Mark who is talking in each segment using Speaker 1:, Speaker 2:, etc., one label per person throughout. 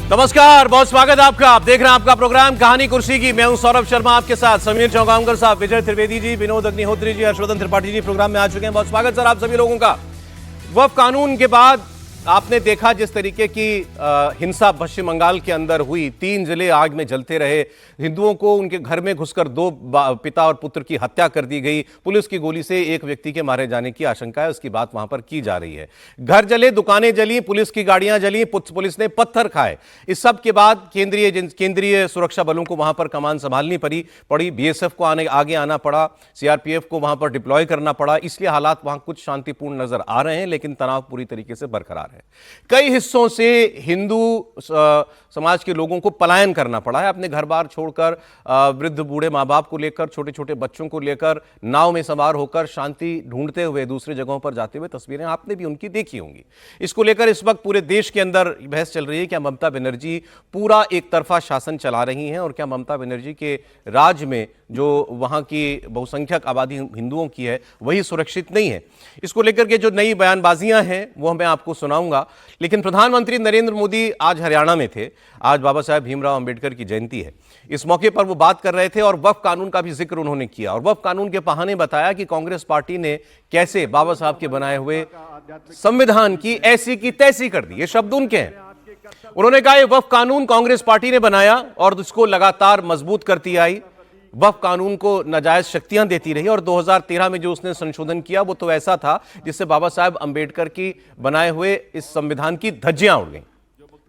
Speaker 1: नमस्कार, बहुत स्वागत है आपका। आप देख रहे हैं आपका प्रोग्राम कहानी कुर्सी की। मैं हूं सौरभ शर्मा, आपके साथ समीर चौगांवकर साहब, विजय त्रिवेदी जी, विनोद अग्निहोत्री जी, हर्षवर्धन त्रिपाठी जी प्रोग्राम में आ चुके हैं। बहुत स्वागत सर आप सभी लोगों का। वक्फ कानून के बाद आपने देखा जिस तरीके की हिंसा पश्चिम बंगाल के अंदर हुई, 3 जिले आग में जलते रहे, हिंदुओं को उनके घर में घुसकर 2 पिता और पुत्र की हत्या कर दी गई, पुलिस की गोली से एक व्यक्ति के मारे जाने की आशंका है, उसकी बात वहां पर की जा रही है। घर जले, दुकानें जली, पुलिस की गाड़ियां जली, पुलिस ने पत्थर खाए। इस सब के बाद केंद्रीय सुरक्षा बलों को वहां पर कमान संभालनी पड़ी, बीएसएफ को आगे आना पड़ा, सीआरपीएफ को वहां पर डिप्लॉय करना पड़ा। इसलिए हालात वहां कुछ शांतिपूर्ण नजर आ रहे हैं, लेकिन तनाव पूरी तरीके से बरकरार है। कई हिस्सों से हिंदू समाज के लोगों को पलायन करना पड़ा है, अपने घर बार छोड़कर, वृद्ध बूढ़े मां बाप को लेकर, छोटे छोटे बच्चों को लेकर नाव में सवार होकर शांति ढूंढते हुए दूसरी जगहों पर जाते हुए तस्वीरें आपने भी उनकी देखी होंगी। इसको लेकर इस वक्त पूरे देश के अंदर बहस चल रही है, क्या ममता बनर्जी पूरा एक तरफा शासन चला रही हैं और क्या ममता बनर्जी के राज में जो वहां की बहुसंख्यक आबादी हिंदुओं की है वही सुरक्षित नहीं है। इसको लेकर के जो नई बयानबाजियां हैं वो मैं आपको सुनाऊंगा। लेकिन प्रधानमंत्री नरेंद्र मोदी आज हरियाणा में थे। आज बाबा साहेब भीमराव अंबेडकर की जयंती है। इस मौके पर वो बात कर रहे थे और वक्फ कानून का भी जिक्र उन्होंने किया और वक्फ कानून के बहाने बताया कि कांग्रेस पार्टी ने कैसे बाबा साहब के बनाए हुए संविधान की ऐसी की तैसी कर दी। ये शब्द उनके हैं। उन्होंने कहा ये वक्फ कानून कांग्रेस पार्टी ने बनाया और उसको लगातार मजबूत करती आई, वक्फ कानून को नाजायज शक्तियां देती रही और 2013 में जो उसने संशोधन किया वो तो ऐसा था जिससे बाबा साहब अंबेडकर की बनाए हुए इस संविधान की धज्जियां उड़ गईं।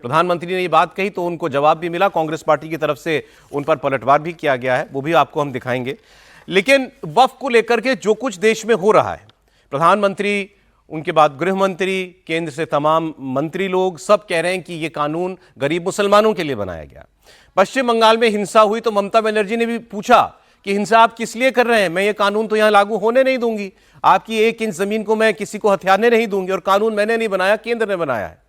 Speaker 1: प्रधानमंत्री ने ये बात कही तो उनको जवाब भी मिला, कांग्रेस पार्टी की तरफ से उन पर पलटवार भी किया गया है, वो भी आपको हम दिखाएंगे। लेकिन वक्फ को लेकर के जो कुछ देश में हो रहा है, प्रधानमंत्री, उनके बाद गृह मंत्री, केंद्र से तमाम मंत्री लोग सब कह रहे हैं कि यह कानून गरीब मुसलमानों के लिए बनाया गया। पश्चिम बंगाल में हिंसा हुई तो ममता बनर्जी ने भी पूछा कि हिंसा आप किस लिए कर रहे हैं, मैं ये कानून तो यहां लागू होने नहीं दूंगी, आपकी 1 इंच जमीन को मैं किसी को हथियारने नहीं दूंगी और कानून मैंने नहीं बनाया, केंद्र ने बनाया है,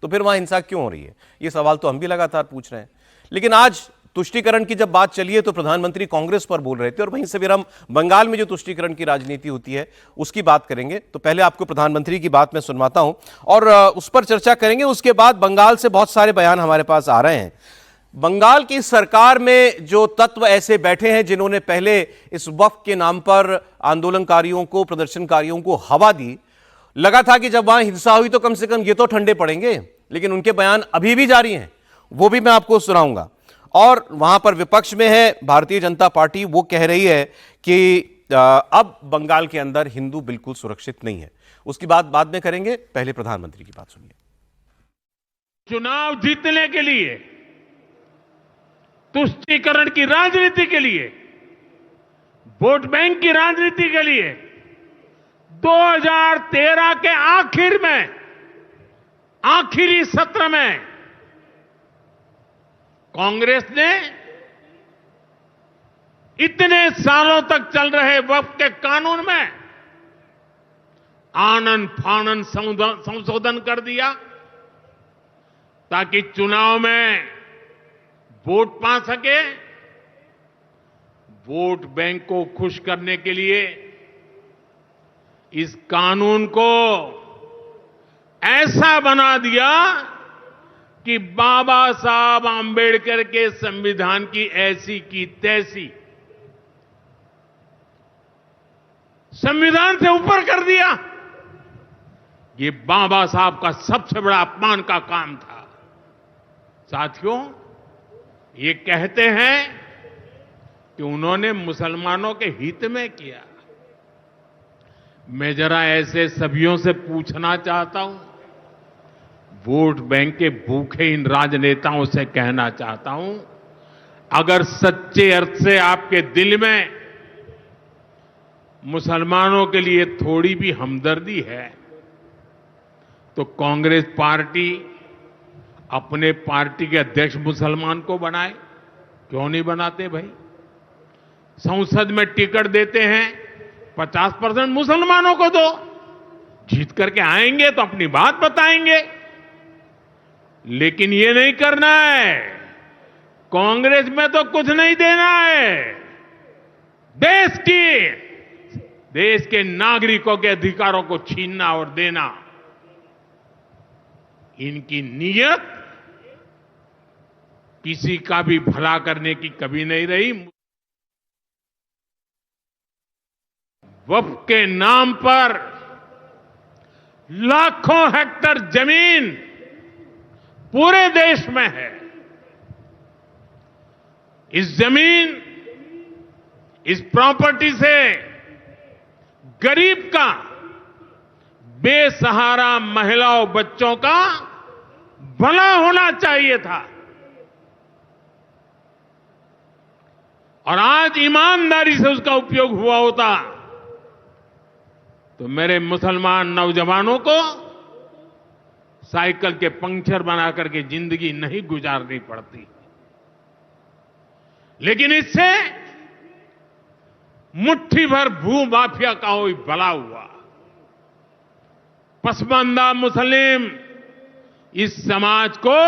Speaker 1: तो फिर वहां हिंसा क्यों हो रही है? ये सवाल तो हम भी लगातार पूछ रहे हैं। लेकिन आज तुष्टीकरण की जब बात चली है तो प्रधानमंत्री कांग्रेस पर बोल रहे थे और वहीं से फिर हम बंगाल में जो तुष्टीकरण की राजनीति होती है उसकी बात करेंगे। तो पहले आपको प्रधानमंत्री की बात मैं सुनवाता हूं और उस पर चर्चा करेंगे। उसके बाद बंगाल से बहुत सारे बयान हमारे पास आ रहे हैं। बंगाल की सरकार में जो तत्व ऐसे बैठे हैं जिन्होंने पहले इस वक्फ के नाम पर आंदोलनकारियों को, प्रदर्शनकारियों को हवा दी, लगा था कि जब वहां हिंसा हुई तो कम से कम ये तो ठंडे पड़ेंगे, लेकिन उनके बयान अभी भी जारी हैं, वो भी मैं आपको सुनाऊंगा। और वहां पर विपक्ष में है भारतीय जनता पार्टी, वो कह रही है कि अब बंगाल के अंदर हिंदू बिल्कुल सुरक्षित नहीं है। उसकी बात बाद में करेंगे, पहले प्रधानमंत्री की बात सुनिए।
Speaker 2: चुनाव जीतने के लिए, तुष्टीकरण की राजनीति के लिए, वोट बैंक की राजनीति के लिए 2013 के आखिर में, आखिरी सत्र में कांग्रेस ने इतने सालों तक चल रहे वक्फ के कानून में आनन फानन संशोधन कर दिया ताकि चुनाव में वोट पा सके। वोट बैंक को खुश करने के लिए इस कानून को ऐसा बना दिया कि बाबा साहब आंबेडकर के संविधान की ऐसी की तैसी, संविधान से ऊपर कर दिया। ये बाबा साहब का सबसे बड़ा अपमान का काम था। साथियों, ये कहते हैं कि उन्होंने मुसलमानों के हित में किया। मैं जरा ऐसे सभियों से पूछना चाहता हूं, वोट बैंक के भूखे इन राजनेताओं से कहना चाहता हूं, अगर सच्चे अर्थ से आपके दिल में मुसलमानों के लिए थोड़ी भी हमदर्दी है तो कांग्रेस पार्टी अपने पार्टी के अध्यक्ष मुसलमान को बनाए। क्यों नहीं बनाते भाई? संसद में टिकट देते हैं, 50% मुसलमानों को दो, जीत करके आएंगे तो अपनी बात बताएंगे। लेकिन ये नहीं करना है। कांग्रेस में तो कुछ नहीं देना है। देश के नागरिकों के अधिकारों को छीनना और देना, इनकी नीयत किसी का भी भला करने की कभी नहीं रही। वक्फ के नाम पर लाखों हेक्टेयर जमीन पूरे देश में है। इस जमीन, इस प्रॉपर्टी से गरीब का, बेसहारा महिलाओं बच्चों का भला होना चाहिए था। और आज ईमानदारी से उसका उपयोग हुआ होता तो मेरे मुसलमान नौजवानों को साइकिल के पंक्चर बना करके जिंदगी नहीं गुजारनी पड़ती। लेकिन इससे मुट्ठी भर भू माफिया का ही भला हुआ। पसमानदा मुस्लिम इस समाज को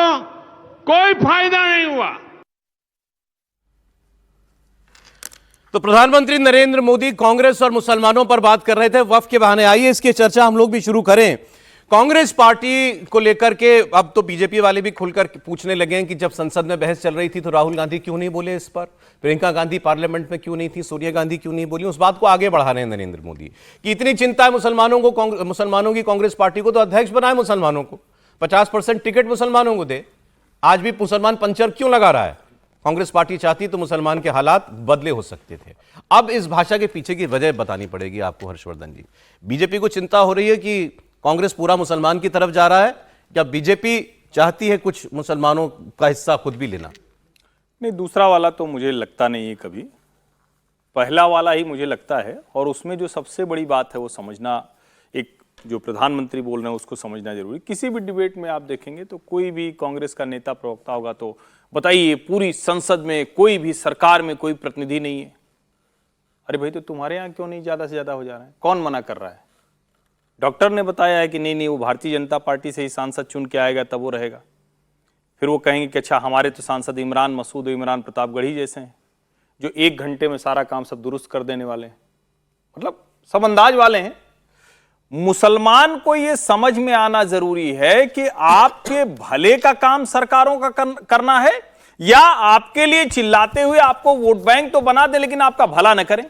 Speaker 2: कोई फायदा नहीं हुआ।
Speaker 1: तो प्रधानमंत्री नरेंद्र मोदी कांग्रेस और मुसलमानों पर बात कर रहे थे वक्फ के बहाने। आइए इसकी चर्चा हम लोग भी शुरू करें। कांग्रेस पार्टी को लेकर के अब तो बीजेपी वाले भी खुलकर पूछने लगे हैं कि जब संसद में बहस चल रही थी तो राहुल गांधी क्यों नहीं बोले इस पर, प्रियंका गांधी पार्लियामेंट में क्यों नहीं थी, सोनिया गांधी क्यों नहीं बोली। उस बात को आगे बढ़ा रहे हैं नरेंद्र मोदी कि इतनी चिंता है मुसलमानों की कांग्रेस पार्टी को तो अध्यक्ष बनाए मुसलमानों को, 50% टिकट मुसलमानों को दे। आज भी मुसलमान पंचर क्यों लगा रहा है? कांग्रेस पार्टी चाहती तो मुसलमान के हालात बदले हो सकते थे। अब इस भाषा के पीछे की वजह बतानी पड़ेगी आपको हर्षवर्धन जी। बीजेपी को चिंता हो रही है कि कांग्रेस पूरा मुसलमान की तरफ जा रहा है, या बीजेपी चाहती है कुछ मुसलमानों का हिस्सा खुद भी लेना?
Speaker 3: नहीं, दूसरा वाला तो मुझे लगता नहीं है कभी, पहला वाला ही मुझे लगता है। और उसमें जो सबसे बड़ी बात है वो समझना, एक जो प्रधानमंत्री बोल रहे हैं उसको समझना जरूरी। किसी भी डिबेट में आप देखेंगे तो कोई भी कांग्रेस का नेता प्रवक्ता होगा तो बताइए पूरी संसद में, कोई भी सरकार में कोई प्रतिनिधि नहीं है। अरे भाई, तो तुम्हारे यहाँ क्यों नहीं ज्यादा से ज्यादा हो जा रहा है? कौन मना कर रहा है? डॉक्टर ने बताया है कि नहीं वो भारतीय जनता पार्टी से ही सांसद चुन के आएगा तब वो रहेगा। फिर वो कहेंगे कि अच्छा हमारे तो सांसद इमरान मसूद और इमरान प्रतापगढ़ी जैसे हैं जो 1 घंटे में सारा काम सब दुरुस्त कर देने वाले हैं। मतलब सब अंदाज वाले हैं। मुसलमान को ये समझ में आना जरूरी है कि आपके भले का काम सरकारों का करना है, या आपके लिए चिल्लाते हुए आपको वोट बैंक तो बना दे लेकिन आपका भला न करें।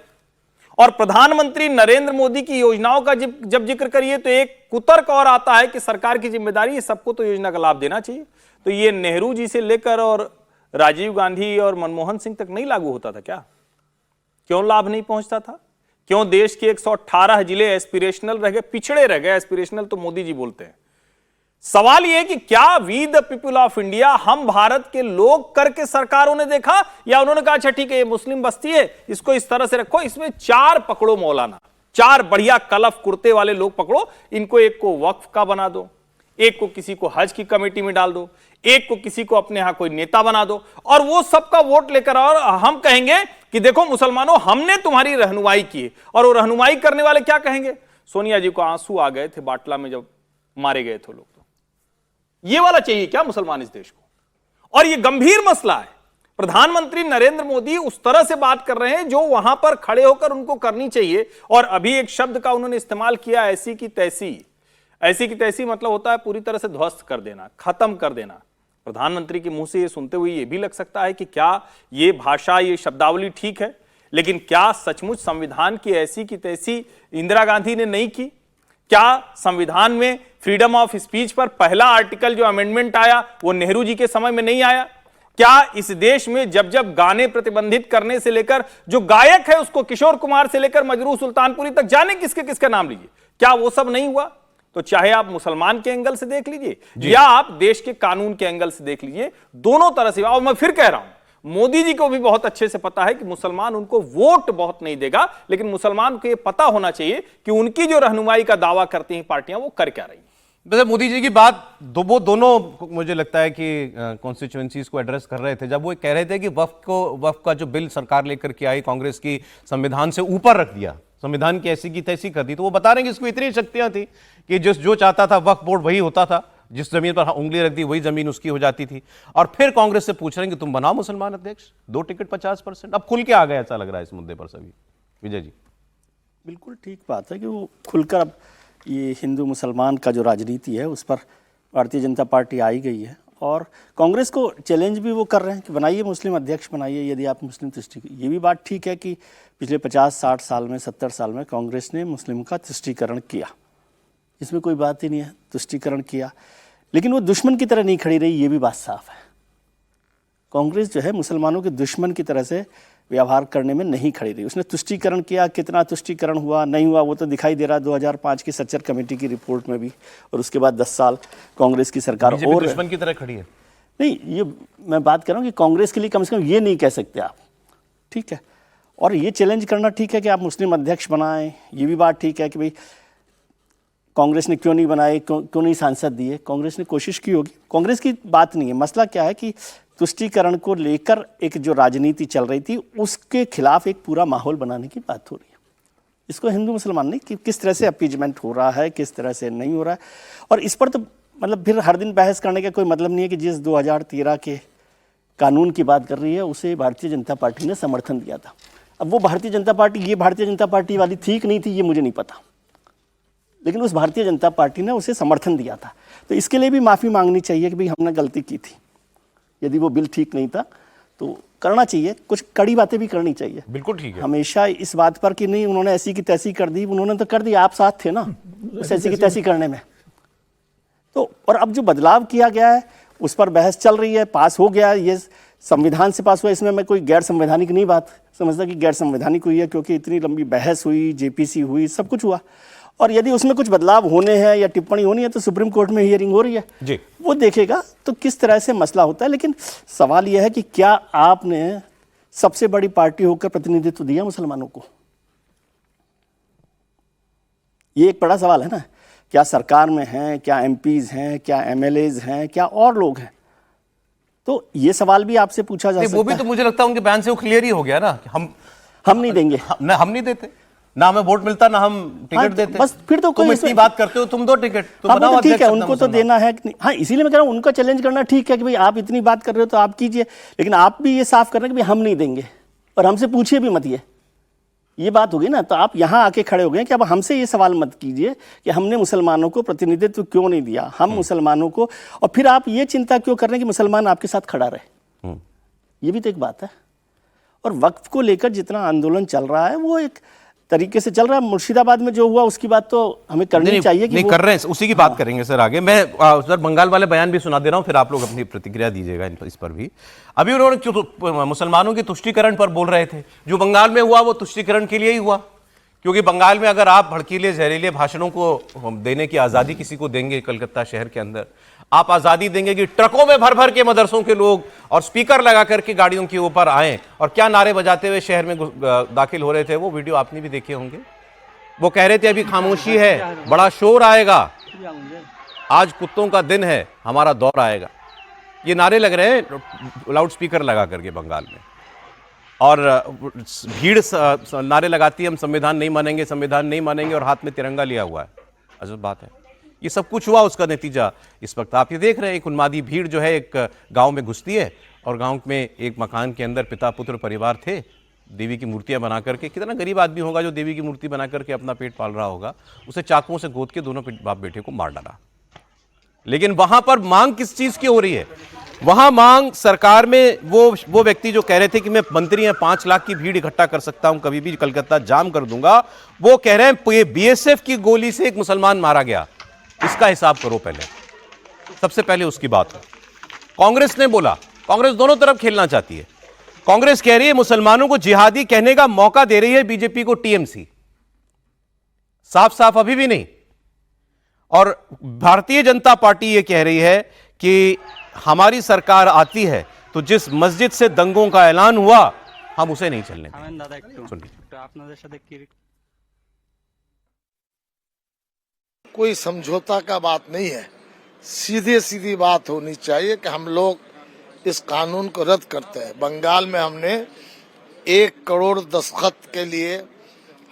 Speaker 3: और प्रधानमंत्री नरेंद्र मोदी की योजनाओं का जब जिक्र करिए तो एक कुतर्क और आता है कि सरकार की जिम्मेदारी है सबको तो योजना का लाभ देना चाहिए। तो ये नेहरू जी से लेकर और राजीव गांधी और मनमोहन सिंह तक नहीं लागू होता था क्या? क्यों लाभ नहीं पहुंचता था? क्यों देश के 118 जिले एस्पिरेशनल रह गए, पिछड़े रह गए? एस्पिरेशनल तो मोदी जी बोलते हैं। सवाल यह है कि क्या we the people of India, हम भारत के लोग करके सरकारों ने देखा, या उन्होंने कहा अच्छा ठीक है ये मुस्लिम बस्ती है इसको इस तरह से रखो, इसमें 4 पकड़ो मौलाना, 4 बढ़िया कलफ कुर्ते वाले लोग पकड़ो, इनको एक को वक्फ का बना दो, एक को किसी को हज की कमेटी में डाल दो, एक को किसी को अपने यहां कोई नेता बना दो, और वो सबका वोट लेकर और हम कहेंगे कि देखो मुसलमानों हमने तुम्हारी रहनुमाई की। और वो रहनुमाई करने वाले क्या कहेंगे? सोनिया जी को आंसू आ गए थे बाटला में जब मारे गए थे लोग। तो ये वाला चाहिए क्या मुसलमान इस देश को? और ये गंभीर मसला है। प्रधानमंत्री नरेंद्र मोदी उस तरह से बात कर रहे हैं जो वहां पर खड़े होकर उनको करनी चाहिए। और अभी एक शब्द का उन्होंने इस्तेमाल किया, ऐसी की तैसी। ऐसी की तैसी मतलब होता है पूरी तरह से ध्वस्त कर देना, खत्म कर देना। प्रधानमंत्री के मुंह से ये सुनते हुए ये भी लग सकता है कि क्या ये भाषा, ये शब्दावली ठीक है, लेकिन क्या सचमुच संविधान की ऐसी की तैसी इंदिरा गांधी ने नहीं की? क्या संविधान में फ्रीडम ऑफ स्पीच पर पहला आर्टिकल जो अमेंडमेंट आया वो नेहरू जी के समय में नहीं आया? क्या इस देश में जब जब गाने प्रतिबंधित करने से लेकर, जो गायक है उसको किशोर कुमार से लेकर मजरू सुल्तानपुरी तक, जाने किसके किसका नाम लीजिए, क्या वो सब नहीं हुआ? तो चाहे आप मुसलमान के एंगल से देख लीजिए या आप देश के कानून के एंगल से देख लीजिए, दोनों तरह से। और मैं फिर कह रहा हूं, मोदी जी को भी बहुत अच्छे से पता है कि मुसलमान उनको वोट बहुत नहीं देगा, लेकिन मुसलमान को यह पता होना चाहिए कि उनकी जो रहनुमाई का दावा करती हैं पार्टियां वो कर क्या रही हैं।
Speaker 1: वैसे मोदी जी की बात वो दोनों मुझे लगता है कि कॉन्स्टिट्यूएंसीज को एड्रेस कर रहे थे जब वो कह रहे थे कि वक्फ का जो बिल सरकार लेकर के आई कांग्रेस की संविधान से ऊपर रख दिया, संविधान की ऐसी की तैसी कर दी। तो वो बता रहे हैं कि इसको इतनी शक्तियां थी कि जो चाहता था वक्फ बोर्ड वही होता था, जिस जमीन पर उंगली रख दी वही जमीन उसकी हो जाती थी। और फिर कांग्रेस से पूछ रहे हैं कि तुम बनाओ मुसलमान अध्यक्ष, 2 टिकट 50%। अब खुल के आ गए, ऐसा लग रहा है इस मुद्दे पर सभी। विजय जी,
Speaker 4: बिल्कुल ठीक बात है कि वो खुलकर अब ये हिंदू मुसलमान का जो राजनीति है उस पर भारतीय जनता पार्टी आई गई है। और कांग्रेस को चैलेंज भी वो कर रहे हैं कि बनाइए मुस्लिम अध्यक्ष बनाइए यदि आप मुस्लिम तुष्टिकरण। ये भी बात ठीक है कि पिछले 50-60 साल में 70 साल में कांग्रेस ने मुस्लिम का तुष्टिकरण किया, इसमें कोई बात ही नहीं है, तुष्टिकरण किया, लेकिन वो दुश्मन की तरह नहीं खड़ी रही, ये भी बात साफ है। कांग्रेस जो है मुसलमानों के दुश्मन की तरह से व्यवहार करने में नहीं खड़ी रही। उसने तुष्टिकरण किया, कितना तुष्टिकरण हुआ नहीं हुआ वो तो दिखाई दे रहा है 2005 की सच्चर कमेटी की रिपोर्ट में भी, और उसके बाद 10 साल कांग्रेस की सरकार और
Speaker 1: दुश्मन की तरह खड़ी है।
Speaker 4: नहीं, ये मैं बात कर रहा हूँ कि कांग्रेस के लिए कम से कम ये नहीं कह सकते आप, ठीक है। और ये चैलेंज करना ठीक है कि आप मुस्लिम अध्यक्ष बनाएं, ये भी बात ठीक है कि भाई कांग्रेस ने क्यों नहीं बनाए, क्यों नहीं सांसद दिए, कांग्रेस ने कोशिश की होगी, कांग्रेस की बात नहीं है। मसला क्या है कि तुष्टिकरण को लेकर एक जो राजनीति चल रही थी उसके खिलाफ एक पूरा माहौल बनाने की बात हो रही है। इसको हिंदू मुसलमान नहीं कि किस तरह से अपीजमेंट हो रहा है, किस तरह से नहीं हो रहा है, और इस पर तो मतलब फिर हर दिन बहस करने का कोई मतलब नहीं है कि जिस 2013 के कानून की बात कर रही है उसे भारतीय जनता पार्टी ने समर्थन दिया था। अब वो भारतीय जनता पार्टी ये भारतीय जनता पार्टी वाली थी कि नहीं थी ये मुझे नहीं पता, लेकिन उस भारतीय जनता पार्टी ने उसे समर्थन दिया था, तो इसके लिए भी माफ़ी मांगनी चाहिए कि भाई हमने गलती की थी। यदि वो बिल ठीक नहीं था तो करना चाहिए, कुछ कड़ी बातें भी करनी चाहिए।
Speaker 1: बिल्कुल ठीक है।
Speaker 4: हमेशा इस बात पर कि नहीं उन्होंने ऐसी की तैसी कर दी, उन्होंने तो कर दी, आप साथ थे ना उस ऐसी की तैसी करने में। तो और अब जो बदलाव किया गया है उस पर बहस चल रही है, पास हो गया, ये संविधान से पास हुआ, इसमें मैं कोई गैर संवैधानिक नहीं बात समझता कि गैर संवैधानिक हुई है, क्योंकि इतनी लंबी बहस हुई, जेपीसी हुई, सब कुछ हुआ, और यदि उसमें कुछ बदलाव होने हैं या टिप्पणी होनी है तो सुप्रीम कोर्ट में हियरिंग हो रही है
Speaker 1: जी,
Speaker 4: वो देखेगा तो किस तरह से मसला होता है। लेकिन सवाल यह है कि क्या आपने सबसे बड़ी पार्टी होकर प्रतिनिधित्व दिया मुसलमानों को, ये एक बड़ा सवाल है ना। क्या सरकार में हैं, क्या एमपीज हैं, क्या एमएलएज हैं, क्या और लोग हैं, तो ये सवाल भी आपसे पूछा जा सकता है।
Speaker 1: वो भी तो मुझे लगता है उनके बयान से वो क्लियर ही हो गया ना कि
Speaker 4: हम नहीं देंगे,
Speaker 1: हम नहीं देते, ना हमें वोट मिलता ना हम टिकट देते।
Speaker 4: बस फिर तो
Speaker 1: तुम इतनी बात करते हो, तुम दो टिकट तुम बनाओ,
Speaker 4: तो ठीक है,
Speaker 1: अध्यक्ष
Speaker 4: उनको तो देना है। हाँ, इसीलिए मैं कह रहा हूँ उनका चैलेंज करना ठीक है कि भाई आप इतनी बात कर रहे हो तो आप कीजिए, लेकिन आप भी ये साफ कर रहे हैं कि भाई हम नहीं देंगे और हमसे पूछिए भी मत, ये बात होगी ना। तो आप यहाँ आके खड़े हो गए कि अब हमसे ये सवाल मत कीजिए कि हमने मुसलमानों को प्रतिनिधित्व क्यों नहीं दिया, हम मुसलमानों को, और फिर आप ये चिंता क्यों कर रहे हैं कि मुसलमान आपके साथ खड़ा रहे, ये भी तो एक बात है। और वक्फ को लेकर जितना आंदोलन चल रहा है वो एक तरीके से चल रहा है। मुर्शिदाबाद में जो हुआ उसकी बात तो हमें करनी चाहिए कि
Speaker 1: नहीं कर रहे हैं, उसी की बात करेंगे सर आगे। मैं सर बंगाल वाले बयान भी सुना दे रहा हूं, फिर आप लोग अपनी प्रतिक्रिया दीजिएगा इस पर भी। अभी उन्होंने मुसलमानों के तुष्टीकरण पर बोल रहे थे, जो बंगाल में हुआ वो तुष्टीकरण के लिए ही हुआ, क्योंकि बंगाल में अगर आप भड़कीले जहरीले भाषणों को देने की आज़ादी किसी को देंगे, कलकत्ता शहर के अंदर आप आज़ादी देंगे कि ट्रकों में भर भर के मदरसों के लोग और स्पीकर लगा करके गाड़ियों के ऊपर आए और क्या नारे बजाते हुए शहर में दाखिल हो रहे थे, वो वीडियो आपने भी देखे होंगे। वो कह रहे थे अभी खामोशी है, बड़ा शोर आएगा, आज कुत्तों का दिन है, हमारा दौर आएगा, ये नारे लग रहे हैं लाउड स्पीकर लगा करके बंगाल में। और भीड़ नारे लगाती है हम संविधान नहीं मानेंगे, संविधान नहीं मानेंगे, और हाथ में तिरंगा लिया हुआ है। अजब बात है। ये सब कुछ हुआ, उसका नतीजा इस वक्त आप ये देख रहे हैं। एक उन्मादी भीड़ जो है एक गांव में घुसती है और गांव में एक मकान के अंदर पिता पुत्र परिवार थे, देवी की मूर्तियां बना करके, कितना गरीब आदमी होगा जो देवी की मूर्ति बना करके अपना पेट पाल रहा होगा, उसे चाकुओं से गोद के दोनों बाप बेटे को मार डाला। लेकिन वहां पर मांग किस चीज की हो रही है? वहां मांग सरकार में वो व्यक्ति जो कह रहे थे कि मैं मंत्री हैं, 5 लाख की भीड़ इकट्ठा कर सकता हूं, कभी भी कलकत्ता जाम कर दूंगा, वो कह रहे हैं बीएसएफ की गोली से एक मुसलमान मारा गया, इसका हिसाब करो पहले, सबसे पहले उसकी बात हो। कांग्रेस ने बोला, कांग्रेस दोनों तरफ खेलना चाहती है। कांग्रेस कह रही है मुसलमानों को जिहादी कहने का मौका दे रही है बीजेपी को टीएमसी, साफ साफ अभी भी नहीं। और भारतीय जनता पार्टी यह कह रही है कि हमारी सरकार आती है तो जिस मस्जिद से दंगों का ऐलान हुआ हम उसे नहीं चलने देंगे। सुनिए,
Speaker 5: कोई समझौता का बात नहीं है, सीधे सीधी बात होनी चाहिए कि हम लोग इस कानून को रद्द करते हैं। बंगाल में हमने 1 करोड़ दस्तखत के लिए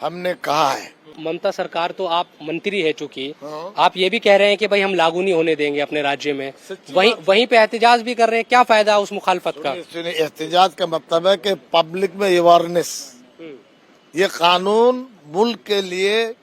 Speaker 5: हमने कहा है।
Speaker 6: ममता सरकार तो आप मंत्री है चूंकि आप ये भी कह रहे हैं कि भाई हम लागू नहीं होने देंगे अपने राज्य में, वहीं पे एहतजाज भी कर रहे हैं, क्या फायदा उस मुखालफत का?
Speaker 5: एहतजाज का मतलब है कि पब्लिक में अवेयरनेस, ये कानून मुल्क के लिए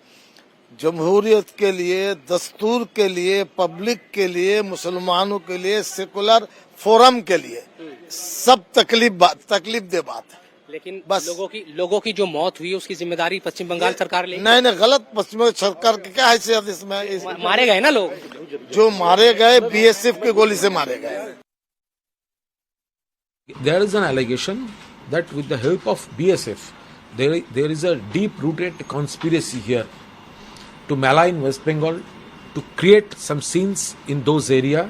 Speaker 5: जमहूरियत के लिए, दस्तूर के लिए, पब्लिक के लिए, मुसलमानों के लिए, सेकुलर फोरम के लिए सब तकलीफ दे बात है।
Speaker 6: लेकिन
Speaker 5: बस
Speaker 6: लोगों की जो मौत हुई उसकी जिम्मेदारी पश्चिम बंगाल सरकार लेगी।
Speaker 5: नहीं, गलत। पश्चिम बंगाल सरकार की क्या हैसियत इसमें?
Speaker 6: मारे गए ना लोग,
Speaker 5: जो मारे गए बीएसएफ की गोली से मारे गए।
Speaker 7: There is an allegation that with the help of BSF, there is a deep-rooted conspiracy here to malign West Bengal, to create some scenes in those areas,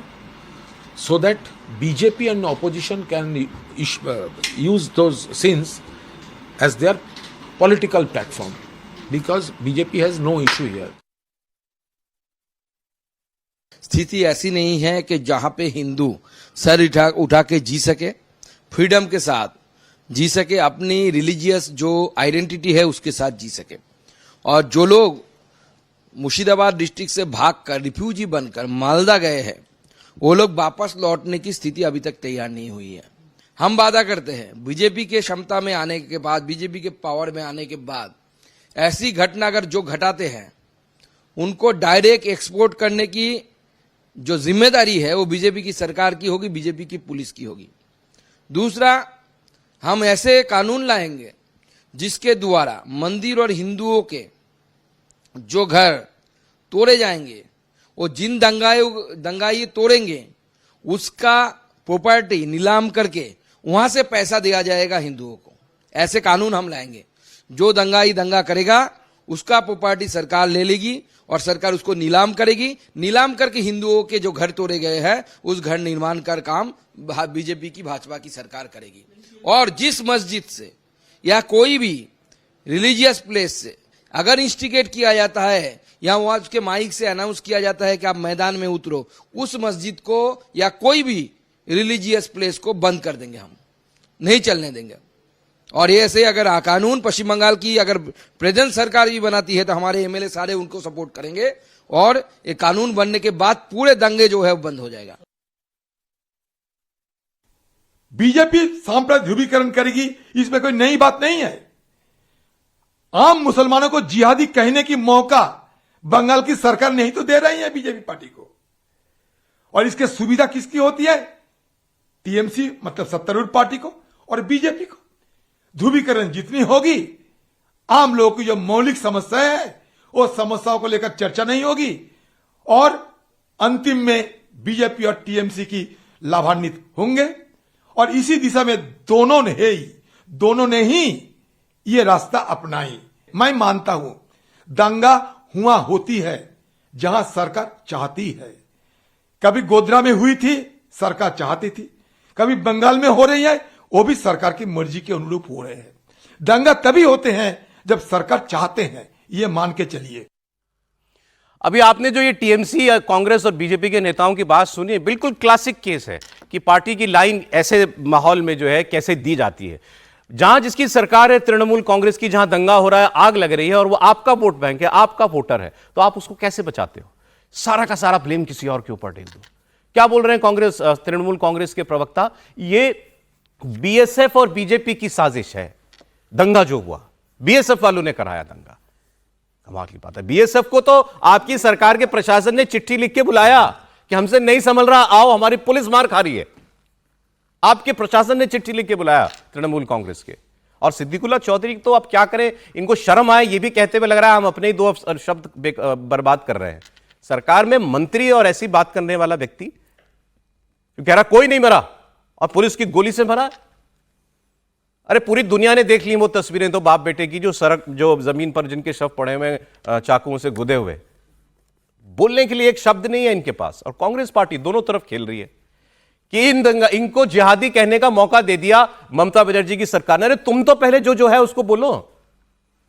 Speaker 7: so that BJP and opposition can use those scenes as their political platform, because BJP has no issue here.
Speaker 8: स्थिति ऐसी नहीं है कि जहां पे Hindu sir उठा के जी सके, फ्रीडम के साथ जी सके, अपनी रिलीजियस जो आइडेंटिटी है उसके साथ जी सके। और जो लोग मुर्शिदाबाद डिस्ट्रिक्ट से भागकर रिफ्यूजी बनकर मालदा गए हैं, वो लोग वापस लौटने की स्थिति अभी तक तैयार नहीं हुई है। हम वादा करते हैं बीजेपी के क्षमता में आने के बाद, बीजेपी के पावर में आने के बाद ऐसी घटना अगर जो घटाते हैं उनको डायरेक्ट एक्सपोर्ट करने की जो जिम्मेदारी है वो बीजेपी की सरकार की होगी, बीजेपी की पुलिस की होगी। दूसरा, हम ऐसे कानून लाएंगे जिसके द्वारा मंदिर और हिंदुओं के जो घर तोड़े जाएंगे, वो जिन दंगाई तोड़ेंगे उसका प्रॉपर्टी नीलाम करके वहां से पैसा दिया जाएगा हिंदुओं को। ऐसे कानून हम लाएंगे। जो दंगा करेगा उसका प्रॉपर्टी सरकार ले लेगी और सरकार उसको नीलाम करेगी। नीलाम करके हिंदुओं के जो घर तोड़े गए हैं उस घर निर्माण का काम बीजेपी की, भाजपा की सरकार करेगी। और जिस मस्जिद से या कोई भी रिलीजियस प्लेस से अगर इंस्टिगेट किया जाता है या वहां उसके माइक से अनाउंस किया जाता है कि आप मैदान में उतरो, उस मस्जिद को या कोई भी रिलीजियस प्लेस को बंद कर देंगे, हम नहीं चलने देंगे। और ऐसे अगर कानून पश्चिम बंगाल की अगर प्रेजेंट सरकार भी बनाती है तो हमारे एमएलए सारे उनको सपोर्ट करेंगे और ये कानून बनने के बाद पूरे दंगे जो है वो बंद हो जाएगा।
Speaker 9: बीजेपी सांप्रदायिक ध्रुवीकरण करेगी, इसमें कोई नई बात नहीं है। आम मुसलमानों को जिहादी कहने की मौका बंगाल की सरकार नहीं तो दे रही है बीजेपी पार्टी को। और इसके सुविधा किसकी होती है? टीएमसी मतलब सत्तारूढ़ पार्टी को और बीजेपी को। ध्रुवीकरण जितनी होगी, आम लोगों की जो मौलिक समस्या है वो समस्याओं को लेकर चर्चा नहीं होगी और अंतिम में बीजेपी और टीएमसी की लाभान्वित होंगे। और इसी दिशा में दोनों ने ही ये रास्ता अपनाई। मैं मानता हूं दंगा हुआ होती है जहां सरकार चाहती है। कभी गोधरा में हुई थी, सरकार चाहती थी। कभी बंगाल में हो रही है, वो भी सरकार की मर्जी के अनुरूप हो रहे हैं। दंगा तभी होते हैं जब सरकार चाहते हैं, ये मान के चलिए।
Speaker 1: अभी आपने जो ये टीएमसी या कांग्रेस और बीजेपी के नेताओं की बात सुनी है, बिल्कुल क्लासिक केस है कि पार्टी की लाइन ऐसे माहौल में जो है कैसे दी जाती है। जहां जिसकी सरकार है, तृणमूल कांग्रेस की, जहां दंगा हो रहा है, आग लग रही है और वो आपका वोट बैंक है, आपका वोटर है, तो आप उसको कैसे बचाते हो? सारा का सारा ब्लेम किसी और के ऊपर डाल दो। क्या बोल रहे हैं कांग्रेस, तृणमूल कांग्रेस के प्रवक्ता? ये बीएसएफ और बीजेपी की साजिश है। दंगा जो हुआ बीएसएफ वालों ने कराया दंगा। कमाल की बात है। बीएसएफ को तो आपकी सरकार के प्रशासन ने चिट्ठी लिख के बुलाया कि हमसे नहीं संभल रहा, आओ, हमारी पुलिस मार खा रही है। आपके प्रशासन ने चिट्ठी लिख के बुलाया तृणमूल कांग्रेस के। और सिद्दीकुल्ला चौधरी तो अब क्या करें, इनको शर्म आए ये भी कहते हुए लग रहा है हम अपने ही दो शब्द बर्बाद कर रहे हैं। सरकार में मंत्री और ऐसी बात करने वाला व्यक्ति कह रहा कोई नहीं मरा और पुलिस की गोली से मरा। अरे पूरी दुनिया ने देख ली वो तस्वीरें तो बाप बेटे की, जो जमीन पर जिनके शव पड़े हुए चाकुओं से गुदे हुए। बोलने के लिए एक शब्द नहीं है इनके पास। और कांग्रेस पार्टी दोनों तरफ खेल रही है कि इनको जिहादी कहने का मौका दे दिया ममता बनर्जी की सरकार ने। अरे तुम तो पहले जो है उसको बोलो।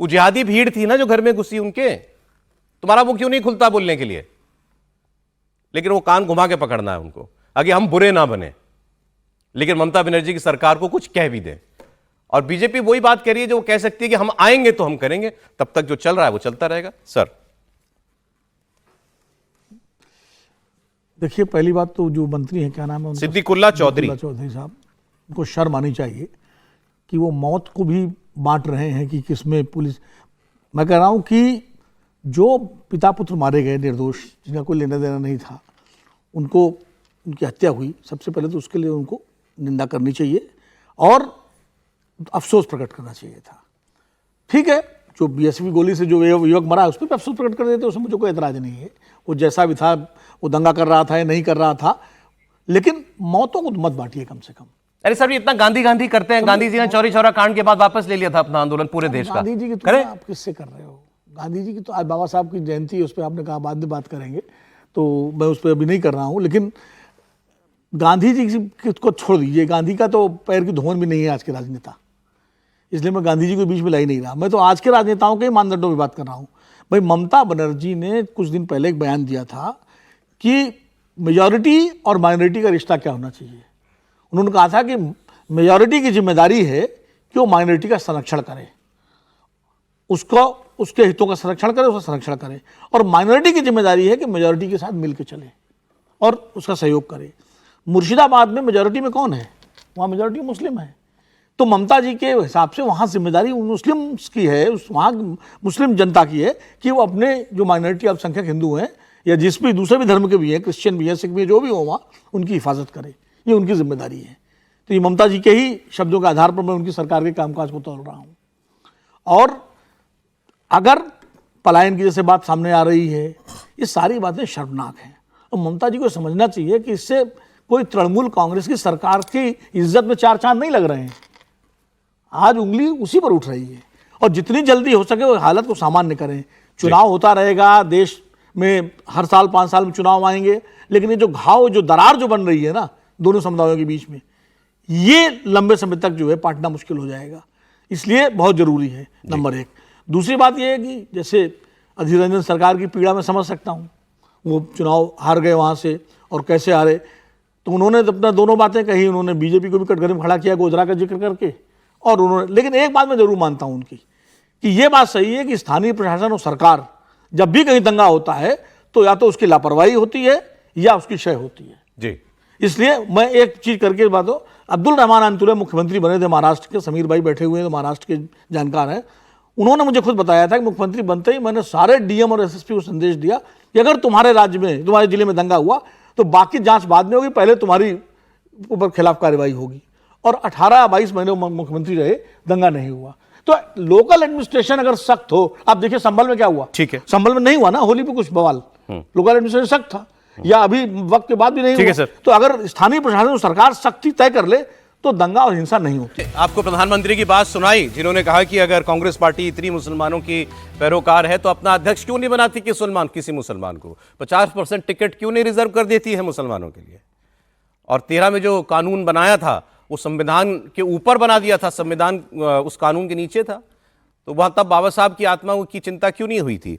Speaker 1: वो जिहादी भीड़ थी ना जो घर में घुसी, उनके तुम्हारा वो क्यों नहीं खुलता बोलने के लिए? लेकिन वो कान घुमा के पकड़ना है उनको, आगे हम बुरे ना बने, लेकिन ममता बनर्जी की सरकार को कुछ कह भी दें। और बीजेपी वही बात कह रही है जो वो कह सकती है कि हम आएंगे तो हम करेंगे, तब तक जो चल रहा है वो चलता रहेगा। सर
Speaker 10: देखिए, पहली बात तो जो मंत्री हैं, क्या नाम है उनका?
Speaker 1: सिद्दीकुल्ला चौधरी
Speaker 10: साहब, उनको शर्म आनी चाहिए कि वो मौत को भी बांट रहे हैं कि किसमें पुलिस। मैं कह रहा हूं कि जो पिता पुत्र मारे गए निर्दोष, जिनका कोई लेना देना नहीं था, उनको उनकी हत्या हुई, सबसे पहले तो उसके लिए उनको निंदा करनी चाहिए और अफसोस प्रकट करना चाहिए था। ठीक है, जो बीएसपी गोली से जो युवक मरा उस पर भी अफसोस प्रकट कर देते, उसमें मुझे कोई एतराज नहीं है। वो जैसा भी था, वो दंगा कर रहा था या नहीं कर रहा था, लेकिन मौतों को मत बांटिए कम से कम।
Speaker 1: अरे सर, ये इतना गांधी गांधी करते हैं। गांधी जी ने चौरी चौरा कांड के बाद वापस ले लिया था अपना आंदोलन पूरे देश का।
Speaker 10: गांधी जी की तुलना आप किससे कर रहे हो? गांधी जी की तो आज बाबा साहब की जयंती है, उस पर आपने कहा बाद में बात करेंगे, तो मैं उस पर अभी नहीं कर रहा हूँ। लेकिन गांधी जी को छोड़ दीजिए, गांधी का तो पैर की धोन भी नहीं है आज के राजनेता, इसलिए मैं गांधी जी के बीच में ला ही नहीं रहा। मैं तो आज के राजनेताओं के मानदंडों में बात कर रहा हूँ। भाई, ममता बनर्जी ने कुछ दिन पहले एक बयान दिया था कि मेजॉरिटी और माइनॉरिटी का रिश्ता क्या होना चाहिए। उन्होंने कहा था कि मेजॉरिटी की जिम्मेदारी है कि वो माइनॉरिटी का संरक्षण करे, उसको उसके हितों का संरक्षण करे, उसका संरक्षण करे, और माइनॉरिटी की जिम्मेदारी है कि मेजॉरिटी के साथ मिलकर चले और उसका सहयोग करे। मुर्शिदाबाद में मेजॉरिटी में कौन है? वहाँ मेजॉरिटी मुस्लिम है। तो ममता जी के हिसाब से वहाँ जिम्मेदारी मुस्लिम्स की है, उस वहाँ मुस्लिम जनता की है कि वो अपने जो माइनॉरिटी अल्पसंख्यक हिंदू हैं या जिस भी दूसरे भी धर्म के भी हैं, क्रिश्चियन भी हैं, सिख भी हैं, जो भी हो वहाँ, उनकी हिफाजत करे। ये उनकी जिम्मेदारी है। तो ये ममता जी के ही शब्दों के आधार पर मैं उनकी सरकार के कामकाज को तोल रहा हूँ। और अगर पलायन की जैसे बात सामने आ रही है, ये सारी बातें शर्मनाक हैं और ममता जी को समझना चाहिए कि इससे कोई तृणमूल कांग्रेस की सरकार की इज्जत में चार चांद नहीं लग रहे हैं। आज उंगली उसी पर उठ रही है और जितनी जल्दी हो सके वो हालत को सामान्य करें। चुनाव होता रहेगा, देश में हर साल 5 साल में चुनाव आएंगे, लेकिन ये जो घाव, जो दरार जो बन रही है ना दोनों समुदायों के बीच में, ये लंबे समय तक जो है पाटना मुश्किल हो जाएगा। इसलिए बहुत जरूरी है, नंबर 1। दूसरी बात यह है कि जैसे अधीर रंजन सरकार की पीड़ा मैं समझ सकता हूँ, वो चुनाव हार गए वहाँ से और कैसे हारे, तो उन्होंने अपना दोनों बातें कही। उन्होंने बीजेपी को भी कटघरे में खड़ा किया गोधरा का जिक्र करके, और उन्होंने, लेकिन एक बात मैं जरूर मानता हूँ उनकी कि ये बात सही है कि स्थानीय प्रशासन और सरकार जब भी कहीं दंगा होता है तो या तो उसकी लापरवाही होती है या उसकी क्षय होती है
Speaker 1: जी।
Speaker 10: इसलिए मैं एक चीज करके बात हो, अब्दुल रहमान अंतुले मुख्यमंत्री बने थे महाराष्ट्र के, समीर भाई बैठे हुए हैं तो महाराष्ट्र के जानकार हैं, उन्होंने मुझे खुद बताया था कि मुख्यमंत्री बनते ही मैंने सारे डीएम और एसएसपी को संदेश दिया कि अगर तुम्हारे राज्य में, तुम्हारे जिले में दंगा हुआ तो बाकी जांच बाद में होगी, पहले तुम्हारी ऊपर खिलाफ कार्रवाई होगी। और 18 या 22 महीने मुख्यमंत्री रहे, दंगा नहीं हुआ। तो लोकल एडमिनिस्ट्रेशन अगर सख्त हो, आप देखिए संभल में क्या हुआ,
Speaker 1: ठीक है,
Speaker 10: संभल में नहीं हुआ ना होली पे कुछ बवाल, लोकल एडमिनिस्ट्रेशन सख्त था, या अभी वक्त के बाद भी नहीं हुआ। तो अगर स्थानीय प्रशासन और सरकार सख्ती तय कर ले तो दंगा और हिंसा नहीं होती।
Speaker 1: आपको प्रधानमंत्री की बात सुनाई जिन्होंने कहा कि अगर कांग्रेस पार्टी इतनी मुसलमानों की पैरोकार है तो अपना अध्यक्ष क्यों नहीं बनाती किसी मुसलमान को, 50% टिकट क्यों नहीं रिजर्व कर देती है मुसलमानों के लिए। और 13 में जो कानून बनाया था वो संविधान के ऊपर बना दिया था, संविधान उस कानून के नीचे था, तो वहां तब बाबा साहब की आत्मा की चिंता क्यों नहीं हुई थी।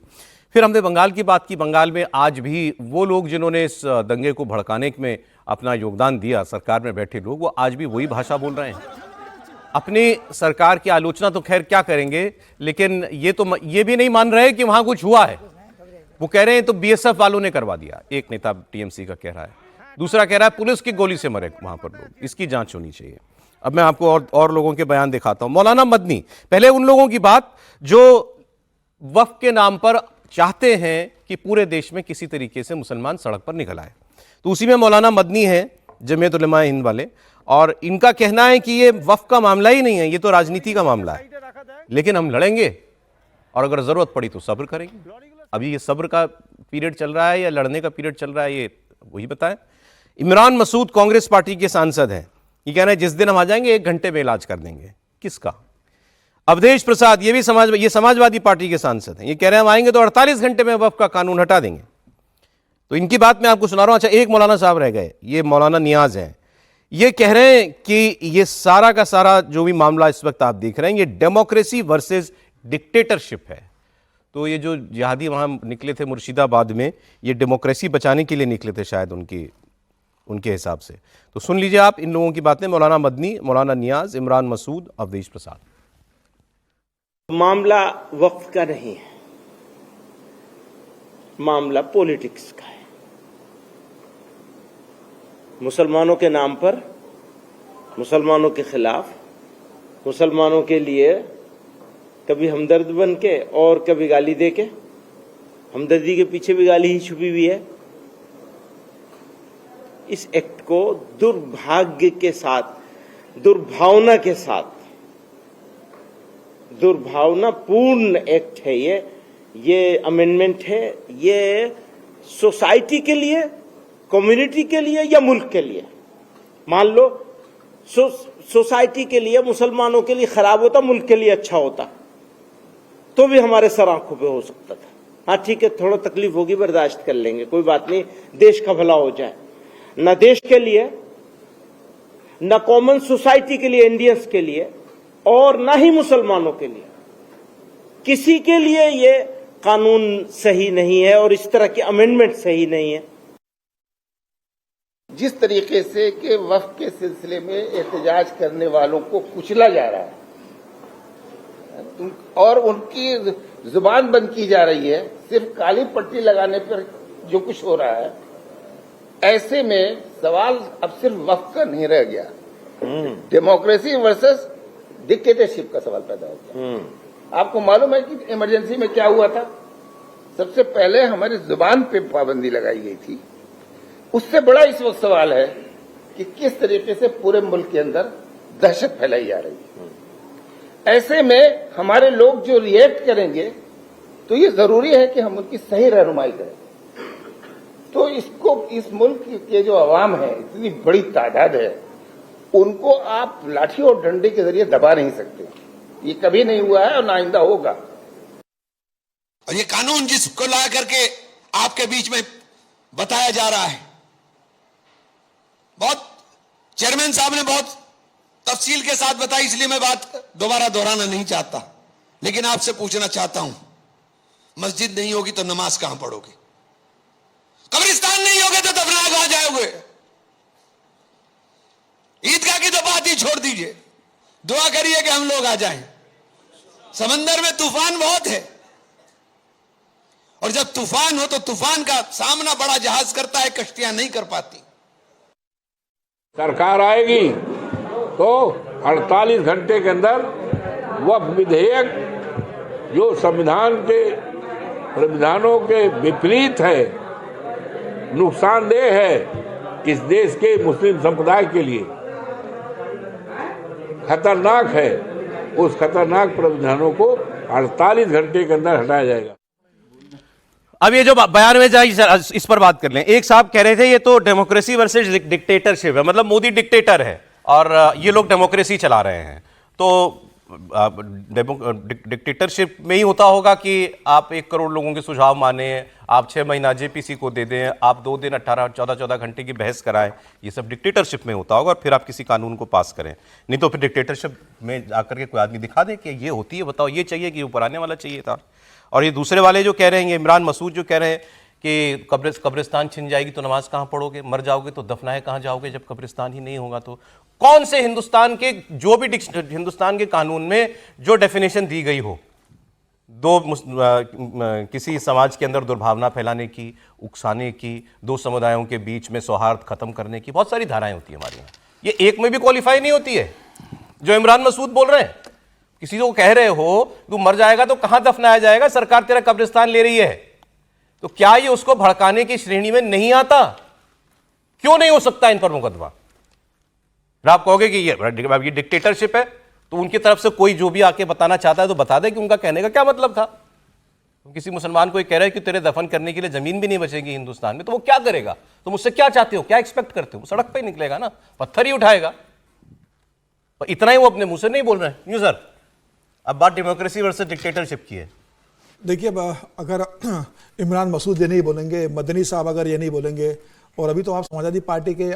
Speaker 1: फिर हमने बंगाल की बात की। बंगाल में आज भी वो लोग जिन्होंने इस दंगे को भड़काने में अपना योगदान दिया, सरकार में बैठे लोग, वो आज भी वही भाषा बोल रहे हैं। अपनी सरकार की आलोचना तो खैर क्या करेंगे, लेकिन ये भी नहीं मान रहे कि वहां कुछ हुआ है। वो कह रहे हैं तो बीएसएफ वालों ने करवा दिया, एक नेता टीएमसी का कह रहा है, दूसरा कह रहा है पुलिस की गोली से मरे वहां पर लोग, इसकी जांच होनी चाहिए। अब मैं आपको और लोगों के बयान दिखाता हूं। मौलाना मदनी, पहले उन लोगों की बात जो वक्फ के नाम पर चाहते हैं कि पूरे देश में किसी तरीके से मुसलमान सड़क पर निकल आए, तो उसी में मौलाना मदनी है जमीयत उलमा हिंद वाले, और इनका कहना है कि ये वक्फ का मामला ही नहीं है, ये तो राजनीति का मामला है, लेकिन हम लड़ेंगे और अगर जरूरत पड़ी तो सब्र करेंगे। अभी ये सब्र का पीरियड चल रहा है या लड़ने का पीरियड चल रहा है, ये वही बताएं। इमरान मसूद कांग्रेस पार्टी के सांसद हैं, ये कह रहे हैं जिस दिन हम आ जाएंगे 1 घंटे में इलाज कर देंगे। किसका? अवधेश प्रसाद, ये भी समाजवादी पार्टी के सांसद हैं, ये कह रहे हैं हम आएंगे तो 48 घंटे में वक्फ का कानून हटा देंगे। तो इनकी बात मैं आपको सुना रहा हूं। अच्छा, एक मौलाना साहब रह गए, ये मौलाना नियाज हैं, ये कह रहे हैं कि ये सारा का सारा जो भी मामला इस वक्त आप देख रहे हैं ये डेमोक्रेसी वर्सेस डिक्टेटरशिप है। तो ये जो जिहादी वहां निकले थे मुर्शिदाबाद में, ये डेमोक्रेसी बचाने के लिए निकले थे शायद उनके हिसाब से। तो सुन लीजिए आप इन लोगों की बातें, मौलाना मदनी, मौलाना नियाज, इमरान मसूद, अवधेश प्रसाद।
Speaker 11: मामला वक्फ का नहीं है, मामला पॉलिटिक्स का है। मुसलमानों के नाम पर, मुसलमानों के खिलाफ, मुसलमानों के लिए कभी हमदर्द बन के और कभी गाली दे के हमदर्दी के पीछे भी गाली ही छुपी हुई है। इस एक्ट को दुर्भाग्य के साथ, दुर्भावना के साथ, दुर्भावनापूर्ण एक्ट है ये अमेंडमेंट है। ये सोसाइटी के लिए, कम्युनिटी के लिए या मुल्क के लिए, मान लो सोसाइटी के लिए, मुसलमानों के लिए खराब होता, मुल्क के लिए अच्छा होता तो भी हमारे सर आंखों पे हो सकता था। हाँ ठीक है, थोड़ा तकलीफ होगी, बर्दाश्त कर लेंगे, कोई बात नहीं, देश का भला हो जाए। न देश के लिए, न कॉमन सोसाइटी के लिए, इंडियंस के लिए, और न ही मुसलमानों के लिए, किसी के लिए ये कानून सही नहीं है और इस तरह के अमेंडमेंट सही नहीं है।
Speaker 12: जिस तरीके से कि वक्फ के सिलसिले में एहतजाज करने वालों को कुचला जा रहा है और उनकी जुबान बंद की जा रही है सिर्फ काली पट्टी लगाने पर जो कुछ हो रहा है, ऐसे में सवाल अब सिर्फ वक्फ का नहीं रह गया, डेमोक्रेसी वर्सेस डिक्टेटरशिप का सवाल पैदा हो गया। आपको मालूम है कि इमरजेंसी में क्या हुआ था? सबसे पहले हमारी जुबान पे पाबंदी लगाई गई थी। उससे बड़ा इस वक्त सवाल है कि किस तरीके से पूरे मुल्क के अंदर दहशत फैलाई जा रही है। ऐसे में हमारे लोग जो रिएक्ट करेंगे तो ये जरूरी है कि हम उनकी सही रहनुमाई करें। तो इसको, इस मुल्क के जो अवाम है, इतनी बड़ी तादाद है, उनको आप लाठी और डंडे के जरिए दबा नहीं सकते। ये कभी नहीं हुआ है और ना आइंदा होगा।
Speaker 8: और ये कानून जिसको ला करके आपके बीच में बताया जा रहा है, बहुत चेयरमैन साहब ने बहुत तफसील के साथ बताई, इसलिए मैं बात दोबारा दोहराना नहीं चाहता, लेकिन आपसे पूछना चाहता हूं, मस्जिद नहीं होगी तो नमाज कहां पढ़ोगे? कब्रिस्तान नहीं होगे तो दफनाए कहां जाओगे? ईदगाह की तो बात ही छोड़ दीजिए, दुआ करिए कि हम लोग आ जाएं। समंदर में तूफान बहुत है और जब तूफान हो तो तूफान का सामना बड़ा जहाज करता है, कश्तियां नहीं कर पाती।
Speaker 2: सरकार आएगी तो 48 घंटे के अंदर वक्फ विधेयक जो संविधान के प्रावधानों के विपरीत है, नुकसानदेह है, इस देश के मुस्लिम संप्रदाय के लिए खतरनाक है, उस खतरनाक प्रावधानों को 48 घंटे के अंदर हटाया जाएगा।
Speaker 1: अब ये जो बयान में जाए इस पर बात कर लें। एक साहब कह रहे थे ये तो डेमोक्रेसी वर्सेस डिक्टेटरशिप है, मतलब मोदी डिक्टेटर है और ये लोग डेमोक्रेसी चला रहे हैं। तो डिक्टेटरशिप में ही होता होगा कि आप 1 करोड़ लोगों के सुझाव माने, आप 6 महीना जेपीसी को दे दें, आप 2 दिन 14 घंटे की बहस कराएं, ये सब डिक्टेटरशिप में होता होगा और फिर आप किसी कानून को पास करें। नहीं तो फिर डिक्टेटरशिप में आकर के कोई आदमी दिखा दे कि ये होती है, बताओ ये चाहिए कि ऊपर आने वाला चाहिए था। और ये दूसरे वाले जो कह रहे हैं, इमरान मसूद जो कह रहे हैं कि कब्रिस्तान छिन जाएगी तो नमाज कहाँ पढ़ोगे, मर जाओगे तो दफनाए कहाँ जाओगे जब कब्रिस्तान ही नहीं होगा। तो कौन से हिंदुस्तान के जो भी हिंदुस्तान के कानून में जो डेफिनेशन दी गई हो, किसी समाज के अंदर दुर्भावना फैलाने की, उकसाने की, 2 समुदायों के बीच में सौहार्द खत्म करने की बहुत सारी धाराएं होती है हमारे यहाँ, ये एक में भी क्वालिफाई नहीं होती है। जो इमरान मसूद बोल रहे हैं, किसी को कह रहे हो तू मर जाएगा तो कहां दफनाया जाएगा, सरकार तेरा कब्रिस्तान ले रही है, तो क्या ये उसको भड़काने की श्रेणी में नहीं आता? क्यों नहीं हो सकता इन पर मुकदमा? आप कहोगे कि ये डिक्टेटरशिप है, तो उनकी तरफ से कोई जो भी आके बताना चाहता है तो बता दे कि उनका कहने का क्या मतलब था। किसी मुसलमान को कह रहा है कि तेरे दफन करने के लिए जमीन भी नहीं बचेगी हिंदुस्तान में, तो वो क्या करेगा? तो मुझसे क्या चाहते हो, क्या एक्सपेक्ट करते हो? वो सड़क पे ही निकलेगा ना, पत्थर ही उठाएगा। और इतना ही वो अपने मुंह से नहीं बोल रहे हैं। न्यू सर, अब बात डेमोक्रेसी वर्सेस डिक्टेटरशिप की है।
Speaker 13: देखिए, अगर इमरान मसूद ये नहीं बोलेंगे, मदनी साहब अगर ये नहीं बोलेंगे, और अभी तो आप समाजवादी पार्टी के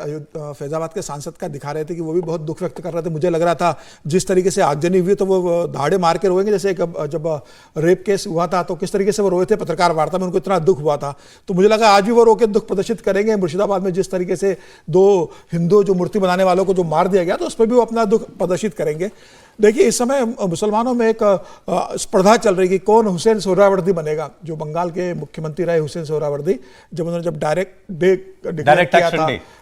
Speaker 13: फैजाबाद के सांसद का दिखा रहे थे कि वो भी बहुत दुख व्यक्त कर रहे थे। मुझे लग रहा था जिस तरीके से आगजनी हुई तो वो दहाड़े मार के रोएंगे, जैसे जब रेप केस हुआ था तो किस तरीके से वो रोए थे पत्रकार वार्ता में, उनको इतना दुख हुआ था। तो मुझे लगा आज भी वो रो के दुख प्रदर्शित करेंगे। मुर्शिदाबाद में जिस तरीके से 2 हिंदू जो मूर्ति बनाने वालों को जो मार दिया गया, तो उस पर भी वो अपना दुख प्रदर्शित करेंगे। देखिए, इस समय मुसलमानों में एक स्पर्धा चल रही कि कौन हुसैन सोहरावर्दी बनेगा। जो बंगाल के मुख्यमंत्री रहे हुसैन सोहरावर्दी, जब उन्होंने डायरेक्ट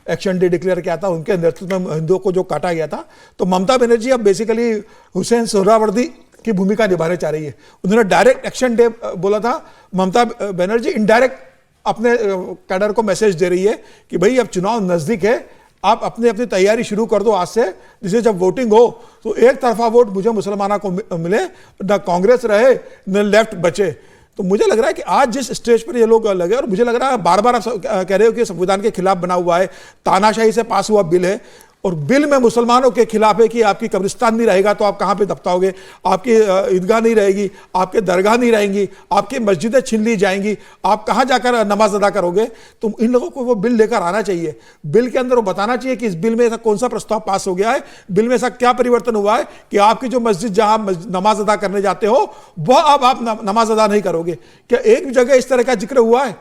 Speaker 13: एक्शन डे डिक्लेयर किया था, उनके नेतृत्व में हिंदुओं को जो काटा गया था, तो ममता बनर्जी अब बेसिकली हुसैन सोहरावर्दी की भूमिका निभाने चाह रही है। उन्होंने डायरेक्ट एक्शन डे बोला था, ममता बनर्जी इनडायरेक्ट अपने कैडर को मैसेज दे रही है कि भाई अब चुनाव नजदीक है, आप अपनी अपनी तैयारी शुरू कर दो आज से, जिससे जब वोटिंग हो तो एक तरफा वोट मुझे मुसलमानों को मिले, न कांग्रेस रहे न लेफ्ट बचे। तो मुझे लग रहा है कि आज जिस स्टेज पर ये लोग लगे, और मुझे लग रहा है बार बार आप कह रहे हो कि संविधान के खिलाफ बना हुआ है, तानाशाही से पास हुआ बिल है, और बिल में मुसलमानों के खिलाफ है कि आपकी कब्रिस्तान नहीं रहेगा तो आप कहां पे दफनाओगे, आपकी ईदगाह नहीं रहेगी, आपके दरगाह नहीं रहेंगी, आपकी मस्जिदें छीन ली जाएंगी, आप कहां जाकर नमाज अदा करोगे। तो इन लोगों को वो बिल लेकर आना चाहिए। बिल के अंदर वो बताना चाहिए कि इस बिल में ऐसा कौन सा प्रस्ताव पास हो गया है, बिल में ऐसा क्या परिवर्तन हुआ है कि आपकी जो मस्जिद जहां नमाज अदा करने जाते हो वह अब आप नमाज अदा नहीं करोगे। क्या एक जगह इस तरह का जिक्र हुआ है?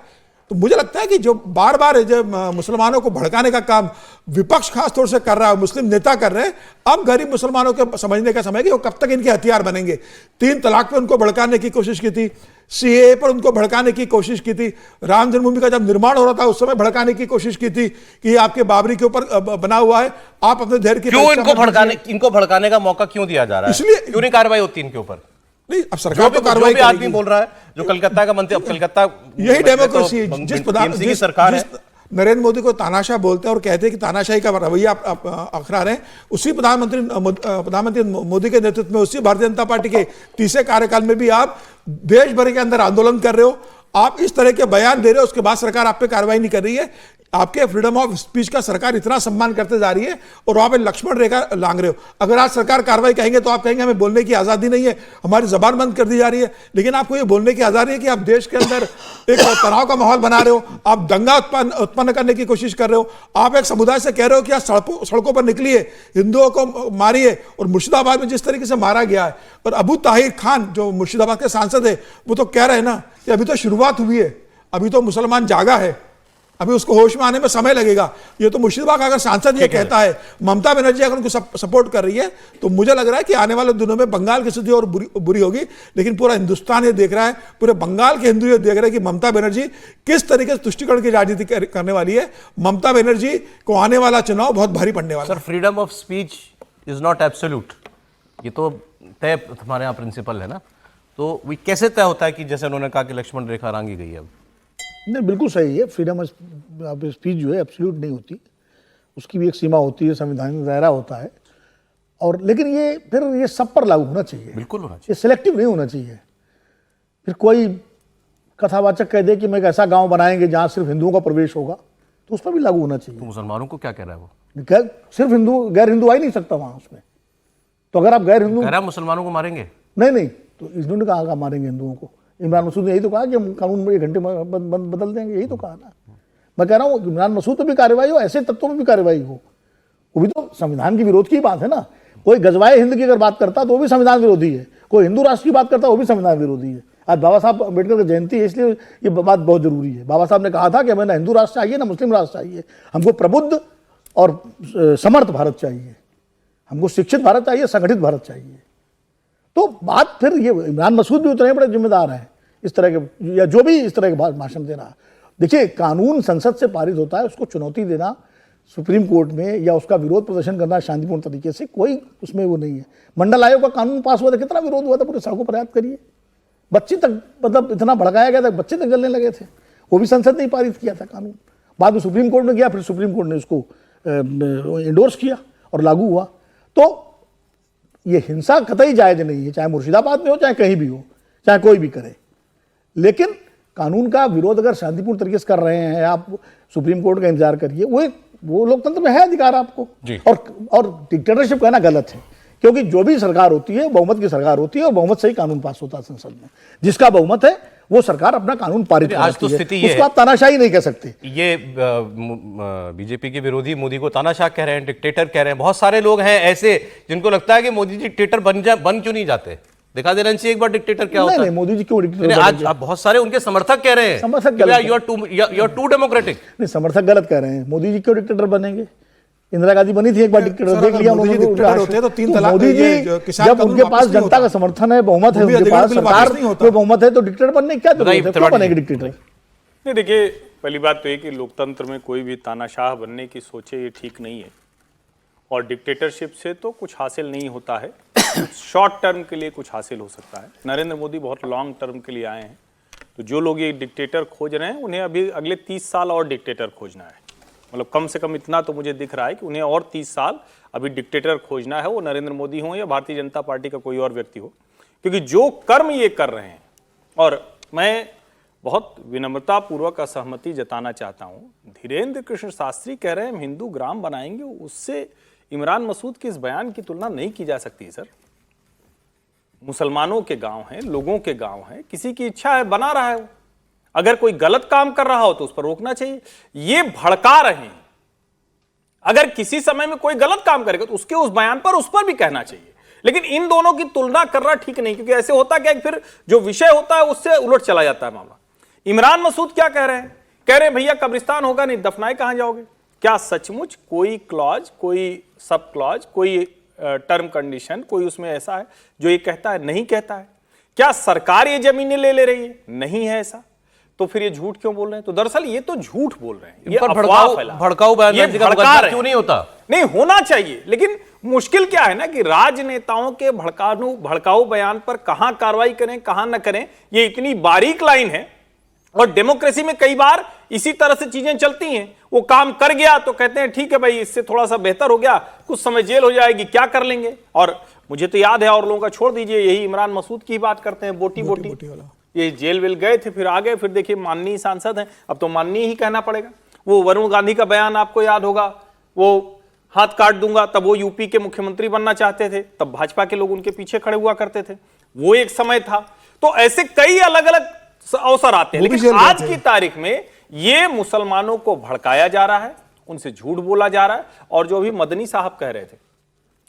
Speaker 13: तो मुझे लगता है कि जो बार बार जो मुसलमानों को भड़काने का काम विपक्ष खास तौर से कर रहा है, मुस्लिम नेता कर रहे हैं, अब गरीब मुसलमानों के समझने का समय कि वो कब तक इनके हथियार बनेंगे। 3 तलाक पे उनको भड़काने की कोशिश की थी, सीएए पर उनको भड़काने की कोशिश की थी, राम जन्मभूमि का जब निर्माण हो रहा था उस समय भड़काने की कोशिश की थी कि आपके बाबरी के ऊपर बना हुआ है, आप अपने धैर्य की
Speaker 1: क्यों इनको भड़काने का मौका क्यों दिया जा रहा है?
Speaker 13: इसलिए
Speaker 1: क्यों नहीं कार्रवाई होती इनके ऊपर?
Speaker 13: नहीं, अब सरकार तो कार्रवाई
Speaker 1: जो भी आदमी बोल रहा है, जो कलकत्ता का मंत्री, अब कलकत्ता
Speaker 13: यही डेमोक्रेसी है।
Speaker 1: जिस सरकार है,
Speaker 13: नरेंद्र मोदी को तानाशाह बोलते हैं और कहते हैं कि तानाशाही का रवैया आप अखरा रहे हैं, उसी प्रधानमंत्री मोदी के नेतृत्व में, उसी भारतीय जनता पार्टी के तीसरे कार्यकाल में भी आप देश भर के अंदर आंदोलन कर रहे हो, आप इस तरह के बयान दे रहे हो, उसके बाद सरकार आप पे कार्रवाई नहीं कर रही है। आपके फ्रीडम ऑफ स्पीच का सरकार इतना सम्मान करते जा रही है और वहां पे लक्ष्मण रेखा लांग रहे हो। अगर आज सरकार कार्रवाई कहेंगे तो आप कहेंगे हमें बोलने की आजादी नहीं है, हमारी जबान बंद कर दी जा रही है। लेकिन आपको ये बोलने की आजादी है कि आप देश के अंदर एक तनाव का माहौल बना रहे हो, आप दंगा उत्पन्न करने की कोशिश कर रहे हो, आप एक समुदाय से कह रहे हो कि आज सड़कों पर निकलिए, हिंदुओं को मारिए। और मुर्शिदाबाद में जिस तरीके से मारा गया है, और अबू ताहिर खान जो मुर्शिदाबाद के सांसद है, वो तो कह रहे हैं ना कि अभी तो शुरुआत हुई है, अभी तो मुसलमान जागा है, अभी उसको होश में आने में समय लगेगा। ये तो मुर्शिदाबाद का अगर सांसद ये कहता है, ममता बनर्जी अगर उनको सपोर्ट कर रही है, तो मुझे लग रहा है कि आने वाले दिनों में बंगाल की स्थिति और बुरी होगी। लेकिन पूरा हिंदुस्तान ये देख रहा है, पूरे बंगाल के हिंदू ये देख रहे हैं कि ममता बनर्जी किस तरीके से तुष्टिकरण की राजनीति करने वाली है। ममता बनर्जी को आने वाला चुनाव बहुत भारी पड़ने वाला है।
Speaker 1: Sir, freedom of speech is not absolute, ये तो तय हमारे यहाँ प्रिंसिपल है ना, तो वो कैसे तय होता है कि जैसे उन्होंने कहा कि लक्ष्मण रेखा रांगी गई है? अब
Speaker 10: नहीं, बिल्कुल सही है। फ्रीडम ऑफ स्पीच जो है एब्सोल्यूट नहीं होती, उसकी भी एक सीमा होती है, संविधान दायरा होता है। और लेकिन ये फिर ये सब पर लागू होना चाहिए,
Speaker 1: बिल्कुल होना चाहिए,
Speaker 10: ये सिलेक्टिव नहीं होना चाहिए। फिर कोई कथावाचक कह दे कि मैं एक ऐसा गांव बनाएंगे जहां सिर्फ हिंदुओं का प्रवेश होगा, तो उस पर भी लागू होना चाहिए।
Speaker 1: तो मुसलमानों को क्या कह रहा है वो?
Speaker 10: सिर्फ हिंदू, गैर हिंदू आ ही नहीं सकता वहां उसमें। तो अगर आप गैर हिंदू
Speaker 1: कह रहा है मुसलमानों को मारेंगे?
Speaker 10: नहीं, तो इन्होंने कहा मारेंगे हिंदुओं को। इमरान मसूद ने यही तो कहा कि हम कानून में 1 घंटे में बदल देंगे, यही तो कहा ना। मैं कह रहा हूँ इमरान मसूद पर भी कार्रवाई हो, ऐसे तत्वों पर भी कार्रवाई हो, वो भी तो संविधान के विरोध की बात है ना। कोई गजवाए हिंद की अगर बात करता तो वो भी संविधान विरोधी है, कोई हिंदू राष्ट्र की बात करता वो भी संविधान विरोधी है। आज बाबा साहब अम्बेडकर की जयंती है, इसलिए ये बात बहुत जरूरी है। बाबा साहब ने कहा था कि हमें ना हिंदू राष्ट्र चाहिए ना मुस्लिम राष्ट्र चाहिए, हमको प्रबुद्ध और समर्थ भारत चाहिए, हमको शिक्षित भारत चाहिए, संगठित भारत चाहिए। तो बात फिर ये इमरान मसूद भी उतने बड़े जिम्मेदार हैं इस तरह के, या जो भी इस तरह के भाषण दे रहा है। देखिए, कानून संसद से पारित होता है, उसको चुनौती देना सुप्रीम कोर्ट में या उसका विरोध प्रदर्शन करना शांतिपूर्ण तरीके से, कोई उसमें वो नहीं है। मंडल आयोग का कानून पास हुआ था, कितना विरोध हुआ था, पूरे सड़कों पर याद करिए, बच्चे तक मतलब इतना भड़काया गया था, बच्चे तक जलने लगे थे, वो भी संसद ने ही पारित किया था कानून। बाद में सुप्रीम कोर्ट में गया, फिर सुप्रीम कोर्ट ने उसको इंडोर्स किया और लागू हुआ। तो ये हिंसा कतई जायज नहीं है, चाहे मुर्शिदाबाद में हो, चाहे कहीं भी हो, चाहे कोई भी करे। लेकिन कानून का विरोध अगर शांतिपूर्ण तरीके से कर रहे हैं, आप सुप्रीम कोर्ट का इंतजार करिए, वो लोकतंत्र में है अधिकार आपको। और डिक्टेटरशिप कहना गलत है, क्योंकि जो भी सरकार होती है बहुमत की सरकार होती है और बहुमत से ही कानून पास होता है संसद में। जिसका बहुमत है वो सरकार अपना कानून पारित करती है, उसको आप तानाशाही नहीं कह सकते।
Speaker 1: ये बीजेपी के विरोधी मोदी को तानाशाह कह रहे हैं, डिक्टेटर कह रहे हैं। बहुत सारे लोग हैं ऐसे जिनको लगता है कि मोदी जी डिक्टेटर बन क्यों नहीं जाते? दिखा देना चाहिए एक बार डिक्टेटर क्या होता है।
Speaker 10: नहीं, मोदी जी क्यों डिक्टेटर?
Speaker 1: आज बहुत सारे उनके समर्थक कह रहे हैं यू आर टू डेमोक्रेटिक।
Speaker 10: नहीं, समर्थक गलत कह रहे हैं। मोदी जी क्यों डिक्टेटर बनेंगे? इंदिरा गांधी बनी थी एक बार डिक्टेटर, देख लिया उन्होंने। मोदी जी जब उनके पास जनता का समर्थन है, बहुमत है, उनके पास सरकार में बहुमत है, तो डिक्टेटर बनने क्या जरूरत है? क्यों बनेंगे डिक्टेटर?
Speaker 3: नहीं, देखिए, पहली बात तो ये कि लोकतंत्र में कोई भी तानाशाह बनने की सोचे ये ठीक नहीं है। और डिक्टेटरशिप से तो कुछ हासिल नहीं होता है, शॉर्ट टर्म के लिए कुछ हासिल हो सकता है। नरेंद्र मोदी बहुत लॉन्ग टर्म के लिए आए हैं, तो जो लोग ये डिक्टेटर खोज रहे हैं उन्हें अभी अगले 30 साल और डिक्टेटर खोजना है। मतलब कम से कम इतना तो मुझे दिख रहा है कि उन्हें और 30 साल अभी डिक्टेटर खोजना है, वो नरेंद्र मोदी हो या भारतीय जनता पार्टी का कोई और व्यक्ति हो, क्योंकि जो कर्म ये कर रहे हैं, और मैं बहुत विनम्रता पूर्वक असहमति जताना चाहता हूं, धीरेन्द्र कृष्ण शास्त्री कह रहे हैं हम हिंदू ग्राम बनाएंगे, उससे इमरान मसूद के इस बयान की तुलना नहीं की जा सकती सर। मुसलमानों के गांव हैं, लोगों के गांव हैं, किसी की इच्छा है बना रहा है वो, अगर कोई गलत काम कर रहा हो तो उस पर रोकना चाहिए। ये भड़का रहे हैं, अगर किसी समय में कोई गलत काम करेगा तो उसके उस बयान पर उस पर भी कहना चाहिए, लेकिन इन दोनों की तुलना करना ठीक नहीं, क्योंकि ऐसे होता क्या फिर जो विषय होता है उससे उलट चला जाता है मामला। इमरान मसूद क्या कह रहे हैं? कह रहे हैं भैया कब्रिस्तान होगा नहीं, दफनाए कहां जाओगे? क्या सचमुच कोई क्लॉज, कोई सब क्लॉज, कोई टर्म कंडीशन कोई उसमें ऐसा है जो ये कहता है? नहीं कहता है। क्या सरकार ये जमीनें ले रही है? नहीं है ऐसा। तो फिर ये झूठ क्यों बोल रहे हैं? तो दरअसल ये तो झूठ बोल रहे हैं, ये अफवाह फैला,
Speaker 1: भड़काऊ बयान क्यों नहीं होता?
Speaker 3: नहीं होना चाहिए, लेकिन मुश्किल क्या है ना कि राजनेताओं के भड़काऊ बयान पर कहां कार्रवाई करें कहां न करें, ये इतनी बारीक लाइन है। और डेमोक्रेसी में कई बार इसी तरह से चीजें चलती हैं, वो काम कर गया तो कहते हैं ठीक है भाई, इससे थोड़ा सा बेहतर हो गया, कुछ समय जेल हो जाएगी, क्या कर लेंगे। और मुझे तो याद है, और लोगों का छोड़ दीजिए, यही इमरान मसूद की बात करते हैं, बोटी ये जेल वेल गए थे, फिर आ गए, फिर देखिए माननीय सांसद हैं, अब तो माननीय ही कहना पड़ेगा। वो वरुण गांधी का बयान आपको याद होगा, वो हाथ काट दूंगा, तब वो यूपी के मुख्यमंत्री बनना चाहते थे, तब भाजपा के लोग उनके पीछे खड़े हुआ करते थे, वो एक समय था। तो ऐसे कई अलग अलग अवसर आते हैं, लेकिन आज की तारीख में ये मुसलमानों को भड़काया जा रहा है, उनसे झूठ बोला जा रहा है। और जो अभी मदनी साहब कह रहे थे,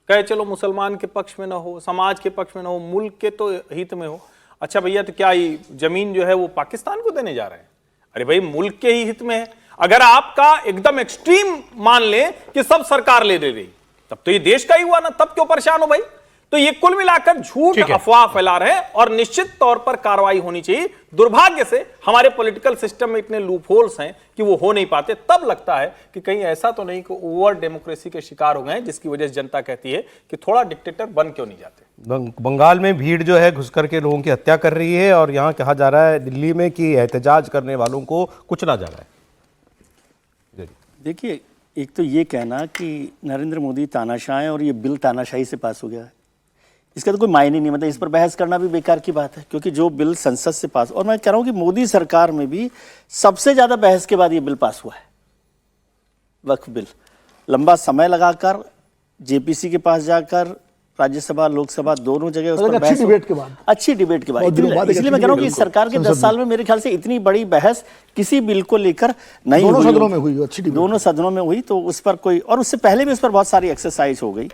Speaker 3: कहे चलो मुसलमान के पक्ष में ना हो, समाज के पक्ष में ना हो, मुल्क के तो हित में हो। अच्छा भैया, तो क्या ये जमीन जो है वो पाकिस्तान को देने जा रहे हैं? अरे भाई, मुल्क के ही हित में है। अगर आपका एकदम एक्सट्रीम मान ले कि सब सरकार ले रही, तब तो ये देश का ही हुआ ना, तब क्यों परेशान हो भाई? तो ये कुल मिलाकर झूठ अफवाह फैला रहे हैं, और निश्चित तौर पर कार्रवाई होनी चाहिए। दुर्भाग्य से हमारे पॉलिटिकल सिस्टम में इतने लूप होल्स हैं कि वो हो नहीं पाते। तब लगता है कि कहीं ऐसा तो नहीं कि ओवर डेमोक्रेसी के शिकार हो गए, जिसकी वजह से जनता कहती है कि थोड़ा डिक्टेटर बन क्यों नहीं जाते।
Speaker 1: बंगाल में भीड़ जो है घुस करके लोगों की हत्या कर रही है, और यहाँ कहा जा रहा है दिल्ली में कि एहतजाज करने वालों को कुचला जा रहा है।
Speaker 4: देखिए, एक तो ये कहना कि नरेंद्र मोदी तानाशाह है और ये बिल तानाशाही से पास हो गया है, इसका तो कोई मायने नहीं। मतलब इस पर बहस करना भी बेकार की बात है, क्योंकि जो बिल संसद से पास, और मैं कह रहा हूँ कि मोदी सरकार में भी सबसे ज़्यादा बहस के बाद ये बिल पास हुआ है, वक्फ बिल। लंबा समय लगाकर जेपीसी के पास जाकर राज्यसभा लोकसभा दोनों जगह उस पर बहस, अच्छी डिबेट के बाद। इसलिए मैं कह रहा हूँ कि इस सरकार के 10 साल में मेरे ख्याल से इतनी बड़ी बहस किसी बिल को लेकर नहीं हुई। दोनों सदनों में हुई, अच्छी दोनों सदनों में हुई, तो उस पर कोई, और उससे पहले भी उस पर बहुत सारी एक्सरसाइज हो गई।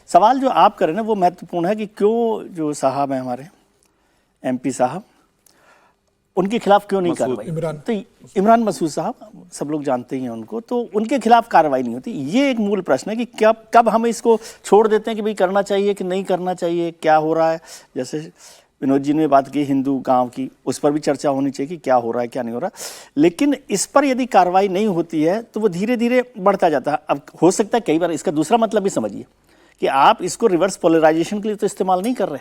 Speaker 4: सवाल जो आप करें ना वो महत्वपूर्ण है कि क्यों जो साहब हैं हमारे एमपी साहब, उनके खिलाफ क्यों नहीं कार्रवाई? तो इमरान मसूद साहब, सब लोग जानते ही हैं उनको, तो उनके खिलाफ कार्रवाई नहीं होती। ये एक मूल प्रश्न है कि कब हम इसको छोड़ देते हैं कि भाई करना चाहिए कि नहीं करना चाहिए, क्या हो रहा है। जैसे विनोद जी ने बात की हिंदू गांव की, उस पर भी चर्चा होनी चाहिए कि क्या हो रहा है क्या नहीं हो रहा, लेकिन इस पर यदि कार्रवाई नहीं होती है तो वो धीरे धीरे बढ़ता जाता है। अब हो सकता है कई बार इसका दूसरा मतलब भी समझिए कि आप इसको रिवर्स पोलराइजेशन के लिए तो इस्तेमाल नहीं कर रहे,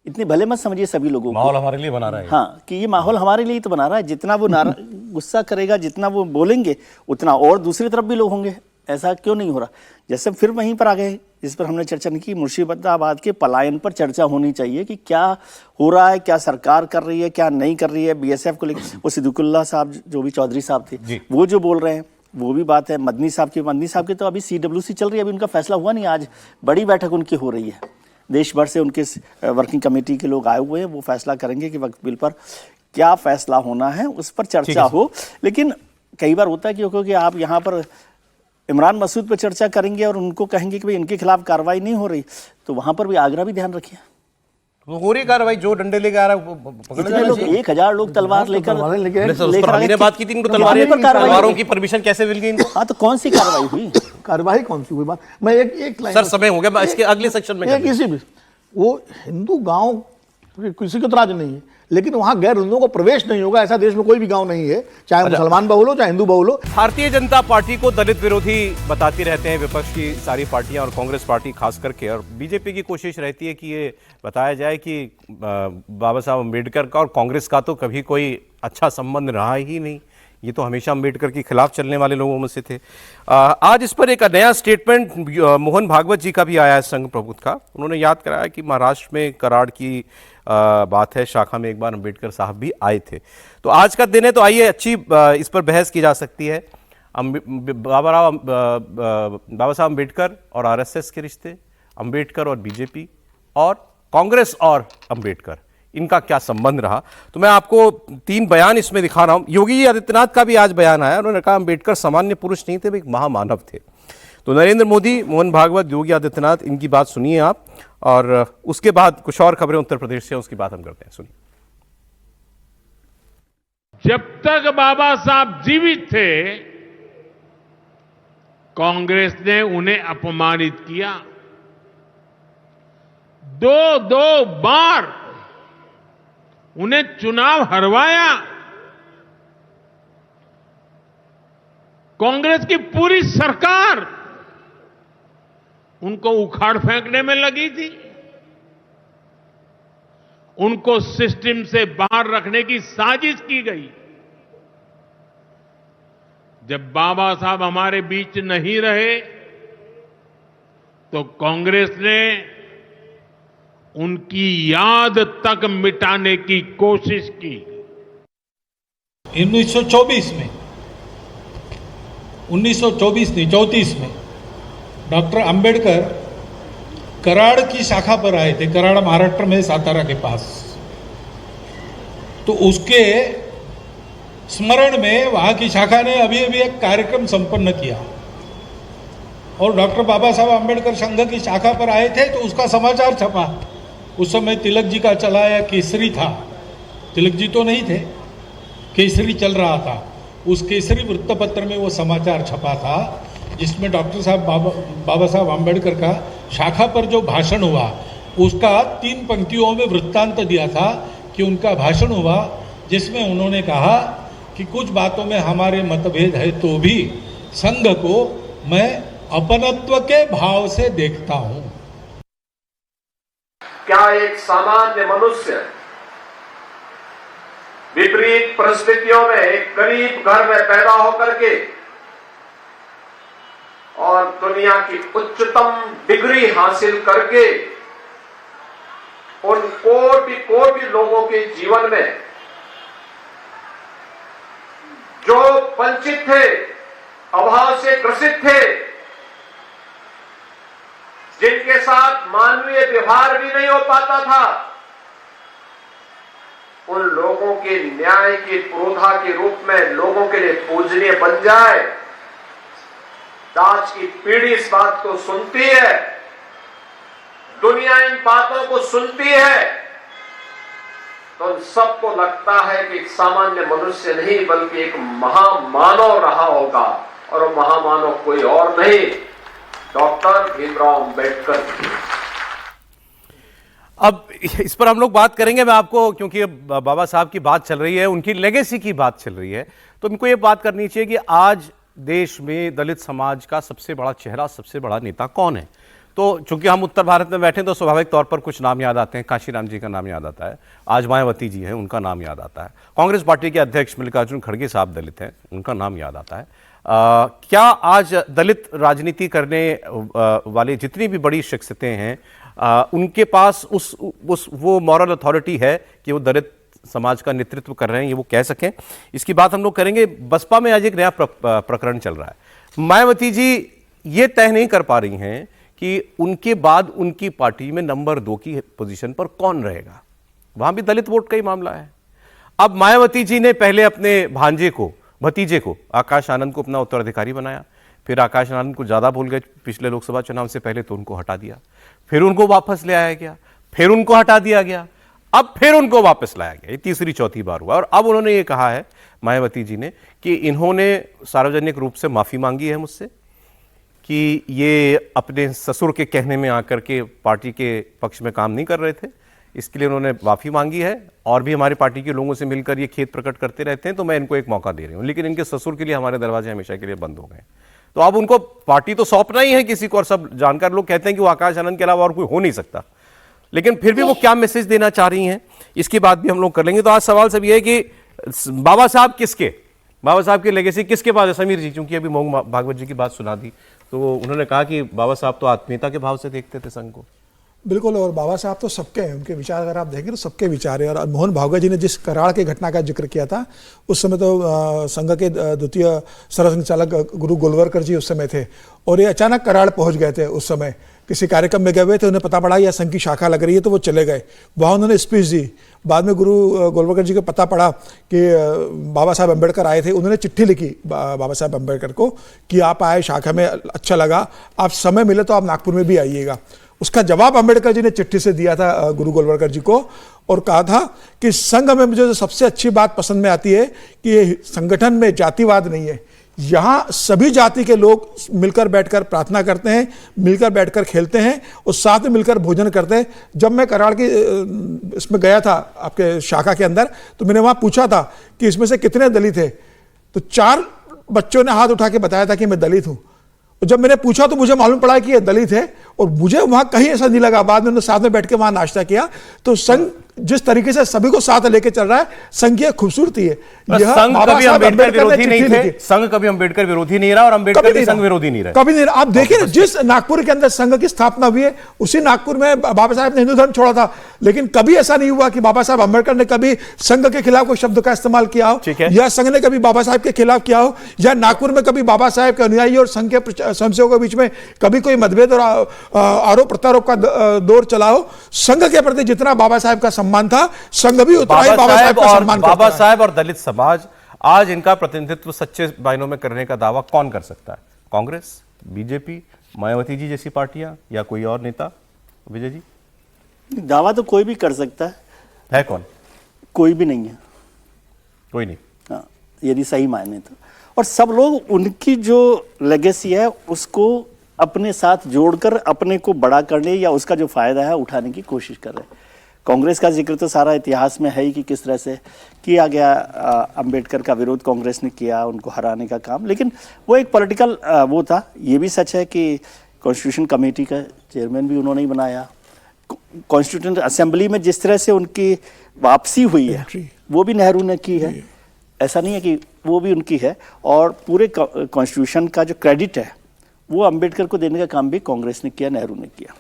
Speaker 4: इतनी भले मत समझिए सभी लोगों को।
Speaker 1: माहौल हमारे लिए बना रहा है।
Speaker 4: हाँ, कि ये माहौल हमारे लिए तो बना रहा है, जितना वो गुस्सा करेगा, जितना वो बोलेंगे, उतना और दूसरी तरफ भी लोग होंगे। ऐसा क्यों नहीं हो रहा? जैसे फिर वहीं पर आ गए, जिस पर हमने चर्चा नहीं की, मुर्शिदाबाद के पलायन पर चर्चा होनी चाहिए कि क्या हो रहा है, क्या सरकार कर रही है, क्या नहीं कर रही है। बीएसएफ को लेकर वो सिद्दीकुल्लाह साहब जो भी चौधरी साहब थे, वो जो बोल रहे हैं वो भी बात है। मदनी साहब की तो अभी CWC चल रही है, अभी उनका फैसला हुआ नहीं। आज बड़ी बैठक उनकी हो रही है, देश भर से उनके वर्किंग कमेटी के लोग आए हुए हैं, वो फैसला करेंगे कि वक्फ बिल पर क्या फैसला होना है, उस पर चर्चा हो। लेकिन कई बार होता है क्योंकि आप यहाँ पर इमरान मसूद पर चर्चा करेंगे और उनको कहेंगे कि भाई इनके खिलाफ कार्रवाई नहीं हो रही, तो वहाँ पर भी आगरा भी ध्यान रखिए।
Speaker 1: तो हो रही कार्रवाई, जो डंडे लेके आ रहा है वो पकड़ने
Speaker 4: लोग 1000 लोग तलवार लेकर
Speaker 1: हमने बात की थी, इनको तलवारों की परमिशन कैसे मिल गई इनको?
Speaker 4: हाँ, तो कौन सी कार्रवाई हुई?
Speaker 10: कार्रवाई कौन सी हुई? बात मैं एक लाइन,
Speaker 1: सर समय हो गया, इसके अगले सेक्शन में
Speaker 10: किसी भी वो हिंदू गांव क्योंकि किसी को इतराज नहीं है, लेकिन वहां गैर हिंदुओं को प्रवेश नहीं होगा, ऐसा देश में कोई भी गांव नहीं है, चाहे मुसलमान बहुल हो चाहे हिंदू बहुल हो।
Speaker 1: भारतीय जनता पार्टी को दलित विरोधी बताती रहते हैं विपक्ष की सारी पार्टियां और कांग्रेस पार्टी खास करके, और बीजेपी की कोशिश रहती है कि ये बताया जाए कि बाबा साहब अम्बेडकर का और कांग्रेस का तो कभी कोई अच्छा संबंध रहा ही नहीं, ये तो हमेशा अम्बेडकर के खिलाफ चलने वाले लोगों में से थे। आज इस पर एक नया स्टेटमेंट मोहन भागवत जी का भी आया है संघ प्रबुद्ध का। उन्होंने याद कराया कि महाराष्ट्र में कराड़ की बात है, शाखा में एक बार अम्बेडकर साहब भी आए थे। तो आज का दिन है, तो आइए अच्छी इस पर बहस की जा सकती है। बाबा साहब अम्बेडकर और आरएसएस के रिश्ते, अम्बेडकर और बीजेपी, और कांग्रेस और अम्बेडकर, इनका क्या संबंध रहा। तो मैं आपको 3 बयान इसमें दिखा रहा हूं। योगी आदित्यनाथ का भी आज बयान आया, उन्होंने कहा अम्बेडकर सामान्य पुरुष नहीं थे, वे एक महामानव थे। तो नरेंद्र मोदी, मोहन भागवत, योगी आदित्यनाथ, इनकी बात सुनिए आप, और उसके बाद कुछ और खबरें उत्तर प्रदेश से, उसकी बात हम करते हैं। सुनिए।
Speaker 2: जब तक बाबा साहब जीवित थे, कांग्रेस ने उन्हें अपमानित किया। 2 बार उन्हें चुनाव हरवाया। कांग्रेस की पूरी सरकार उनको उखाड़ फेंकने में लगी थी, उनको सिस्टम से बाहर रखने की साजिश की गई। जब बाबा साहब हमारे बीच नहीं रहे तो कांग्रेस ने उनकी याद तक मिटाने की कोशिश की।
Speaker 14: 1924 में 34 में डॉक्टर अंबेडकर कराड़ की शाखा पर आए थे, कराड़ महाराष्ट्र में, सातारा के पास। तो उसके स्मरण में वहां की शाखा ने अभी एक कार्यक्रम संपन्न किया, और डॉक्टर बाबा साहब अंबेडकर संघ की शाखा पर आए थे, तो उसका समाचार छपा। उस समय तिलक जी का चलाया केसरी था, तिलक जी तो नहीं थे, केसरी चल रहा था। उस केसरी वृत्तपत्र में वो समाचार छपा था, जिसमें डॉक्टर साहब बाबा साहब अंबेडकर का शाखा पर जो भाषण हुआ, उसका 3 पंक्तियों में वृत्तांत दिया था कि उनका भाषण हुआ, जिसमें उन्होंने कहा कि कुछ बातों में हमारे मतभेद है तो भी संघ को मैं अपनत्व के भाव से देखता हूं।
Speaker 15: क्या एक सामान्य मनुष्य विपरीत परिस्थितियों में एक गरीब घर में पैदा होकर के और दुनिया की उच्चतम डिग्री हासिल करके उन कोटि लोगों के जीवन में जो वंचित थे, अभाव से ग्रसित थे, जिनके साथ मानवीय व्यवहार भी नहीं हो पाता था, उन लोगों के न्याय की पुरोधा के रूप में लोगों के लिए पूजनीय बन जाए। आज की पीढ़ी इस बात को सुनती है, दुनिया इन बातों को सुनती है, तो उन सबको लगता है कि एक सामान्य मनुष्य नहीं बल्कि एक महामानव रहा होगा, और वो महामानव कोई और नहीं, डॉक्टर भीमराव अंबेडकर।
Speaker 1: अब इस पर हम लोग बात करेंगे। मैं आपको, क्योंकि बाबा साहब की बात चल रही है, उनकी लेगेसी की बात चल रही है, तो इनको ये बात करनी चाहिए कि आज देश में दलित समाज का सबसे बड़ा चेहरा, सबसे बड़ा नेता कौन है। तो चूंकि हम उत्तर भारत में बैठे, तो स्वाभाविक तौर पर कुछ नाम याद आते हैं। काशीराम जी का नाम याद आता है, आज मायावती जी हैं, उनका नाम याद आता है। कांग्रेस पार्टी के अध्यक्ष मल्लिकार्जुन खड़गे साहब दलित हैं, उनका नाम याद आता है। क्या आज दलित राजनीति करने वाले जितनी भी बड़ी शख्सियतें हैं, उनके पास वो मॉरल अथॉरिटी है कि वो दलित समाज का नेतृत्व कर रहे हैं, ये वो कह सकें? इसकी बात हम लोग करेंगे। बसपा में आज एक नया प्रकरण चल रहा है। मायावती जी ये तय नहीं कर पा रही हैं कि उनके बाद उनकी पार्टी में नंबर 2 की पोजीशन पर कौन रहेगा। वहां भी दलित वोट का ही मामला है। अब मायावती जी ने पहले अपने भतीजे को आकाश आनंद को अपना उत्तराधिकारी बनाया, फिर आकाश आनंद को ज्यादा भूल गए पिछले लोकसभा चुनाव से पहले, तो उनको हटा दिया, फिर उनको वापस ले आया गया, फिर उनको हटा दिया गया, अब फिर उनको वापस लाया गया। ये तीसरी चौथी बार हुआ। और अब उन्होंने ये कहा है, मायावती जी ने, कि इन्होंने सार्वजनिक रूप से माफी मांगी है मुझसे कि ये अपने ससुर के कहने में आकर के पार्टी के पक्ष में काम नहीं कर रहे थे, इसके लिए उन्होंने माफ़ी मांगी है और भी हमारी पार्टी के लोगों से मिलकर ये खेद प्रकट करते रहते हैं, तो मैं इनको एक मौका दे रही हूँ। लेकिन इनके ससुर के लिए हमारे दरवाजे हमेशा के लिए बंद हो गए। तो अब उनको पार्टी तो सौंपना ही है किसी को, और सब जानकार लोग कहते हैं कि वो आकाश आनंद के अलावा और कोई हो नहीं सकता, लेकिन फिर भी वो क्या मैसेज देना चाह रही हैं, इसकी बात भी हम लोग कर लेंगे। तो आज सवाल सब ये है कि बाबा साहब किसके, बाबा साहब की लेगेसी किसके पास है? समीर जी, चूंकि अभी मोहन भागवत जी की बात सुना दी, तो उन्होंने कहा कि बाबा साहब तो आत्मीयता के भाव से देखते थे संघ को।
Speaker 13: बिल्कुल, और बाबा साहब तो सबके हैं, उनके विचार अगर आप देखेंगे तो सबके विचार है। और मोहन भागवत जी ने जिस कराड़ की घटना का जिक्र किया था, उस समय तो संघ के द्वितीय सरसंघचालक गुरु गोलवलकर जी उस समय थे, और ये अचानक कराड़ पहुंच गए थे। उस समय किसी कार्यक्रम में गए हुए थे, उन्हें पता पड़ा यह संघ की शाखा लग रही है, तो वो चले गए। वहाँ उन्होंने स्पीच दी। बाद में गुरु गोलवलकर जी को पता पड़ा कि बाबा साहब अम्बेडकर आए थे। उन्होंने चिट्ठी लिखी बाबा साहब अम्बेडकर को कि आप आए शाखा में, अच्छा लगा, आप समय मिले तो आप नागपुर में भी आइएगा। उसका जवाब अम्बेडकर जी ने चिट्ठी से दिया था गुरु गोलवलकर जी को, और कहा था कि संघ में मुझे जो सबसे अच्छी बात पसंद में आती है कि ये संगठन में जातिवाद नहीं है, यहाँ सभी जाति के लोग मिलकर बैठकर प्रार्थना करते हैं, मिलकर बैठकर खेलते हैं और साथ में मिलकर भोजन करते हैं। जब मैं कराड़ की इसमें गया था आपके शाखा के अंदर, तो मैंने वहाँ पूछा था कि इसमें से कितने दलित है, तो 4 बच्चों ने हाथ उठा के बताया था कि मैं दलित हूँ। जब मैंने पूछा तो मुझे मालूम पड़ा कि ये दलित है, और मुझे वहां कहीं ऐसा नहीं लगा। बाद में उन्होंने साथ में बैठ के वहां नाश्ता किया। तो संघ जिस तरीके से सभी को साथ लेके चल रहा है, संघ की खूबसूरती है।
Speaker 1: संघ कभी अम्बेडकर विरोधी नहीं थे, संघ कभी अम्बेडकर विरोधी नहीं रहा, और अम्बेडकर भी संघ विरोधी नहीं रहा,
Speaker 13: कभी नहीं रहा। आप देखिए, जिस नागपुर के अंदर संघ की स्थापना हुई है, उसी नागपुर में बाबा साहब ने हिंदू धर्म छोड़ा था। लेकिन कभी ऐसा नहीं हुआ कि बाबा साहब अम्बेडकर ने कभी संघ के खिलाफ कोई शब्द का इस्तेमाल किया हो, या संघ ने कभी बाबा साहब के खिलाफ किया हो, या नागपुर में कभी बाबा साहब के अनुयायी और संघ के स्वयंसेवकों के बीच में कभी कोई मतभेद और आरोप प्रत्यारोप का दौर चला हो। संघ के प्रति जितना बाबा साहब का सम्मान था, संघ भी उतना ही बाबा साहब का सम्मान करता है।
Speaker 1: बाबा साहब और दलित समाज, आज इनका प्रतिनिधित्व सच्चे मायनों में करने का दावा कौन कर सकता है? कांग्रेस, बीजेपी, मायावती जी जैसी पार्टियां, या कोई और नेता? विजय जी,
Speaker 4: दावा तो कोई भी कर सकता
Speaker 1: है कौन?
Speaker 4: कोई भी नहीं है,
Speaker 1: कोई नहीं।
Speaker 4: हाँ, यदि सही मायने तो। और सब लोग उनकी जो लेगेसी है उसको अपने साथ जोड़कर अपने को बड़ा करने या उसका जो फायदा है उठाने की कोशिश कर रहे हैं। कांग्रेस का जिक्र तो सारा इतिहास में है ही कि किस तरह से किया गया। अंबेडकर का विरोध कांग्रेस ने किया, उनको हराने का काम, लेकिन वो एक पॉलिटिकल वो था। ये भी सच है कि कॉन्स्टिट्यूशन कमेटी का चेयरमैन भी उन्होंने ही बनाया। कॉन्स्टिट्यूशन असेंबली में जिस तरह से उनकी वापसी हुई है वो भी नेहरू ने की है, ऐसा नहीं है कि वो भी उनकी है। और पूरे कॉन्स्टिट्यूशन का जो क्रेडिट है वो अंबेडकर को देने का काम भी कांग्रेस ने किया, नेहरू ने किया।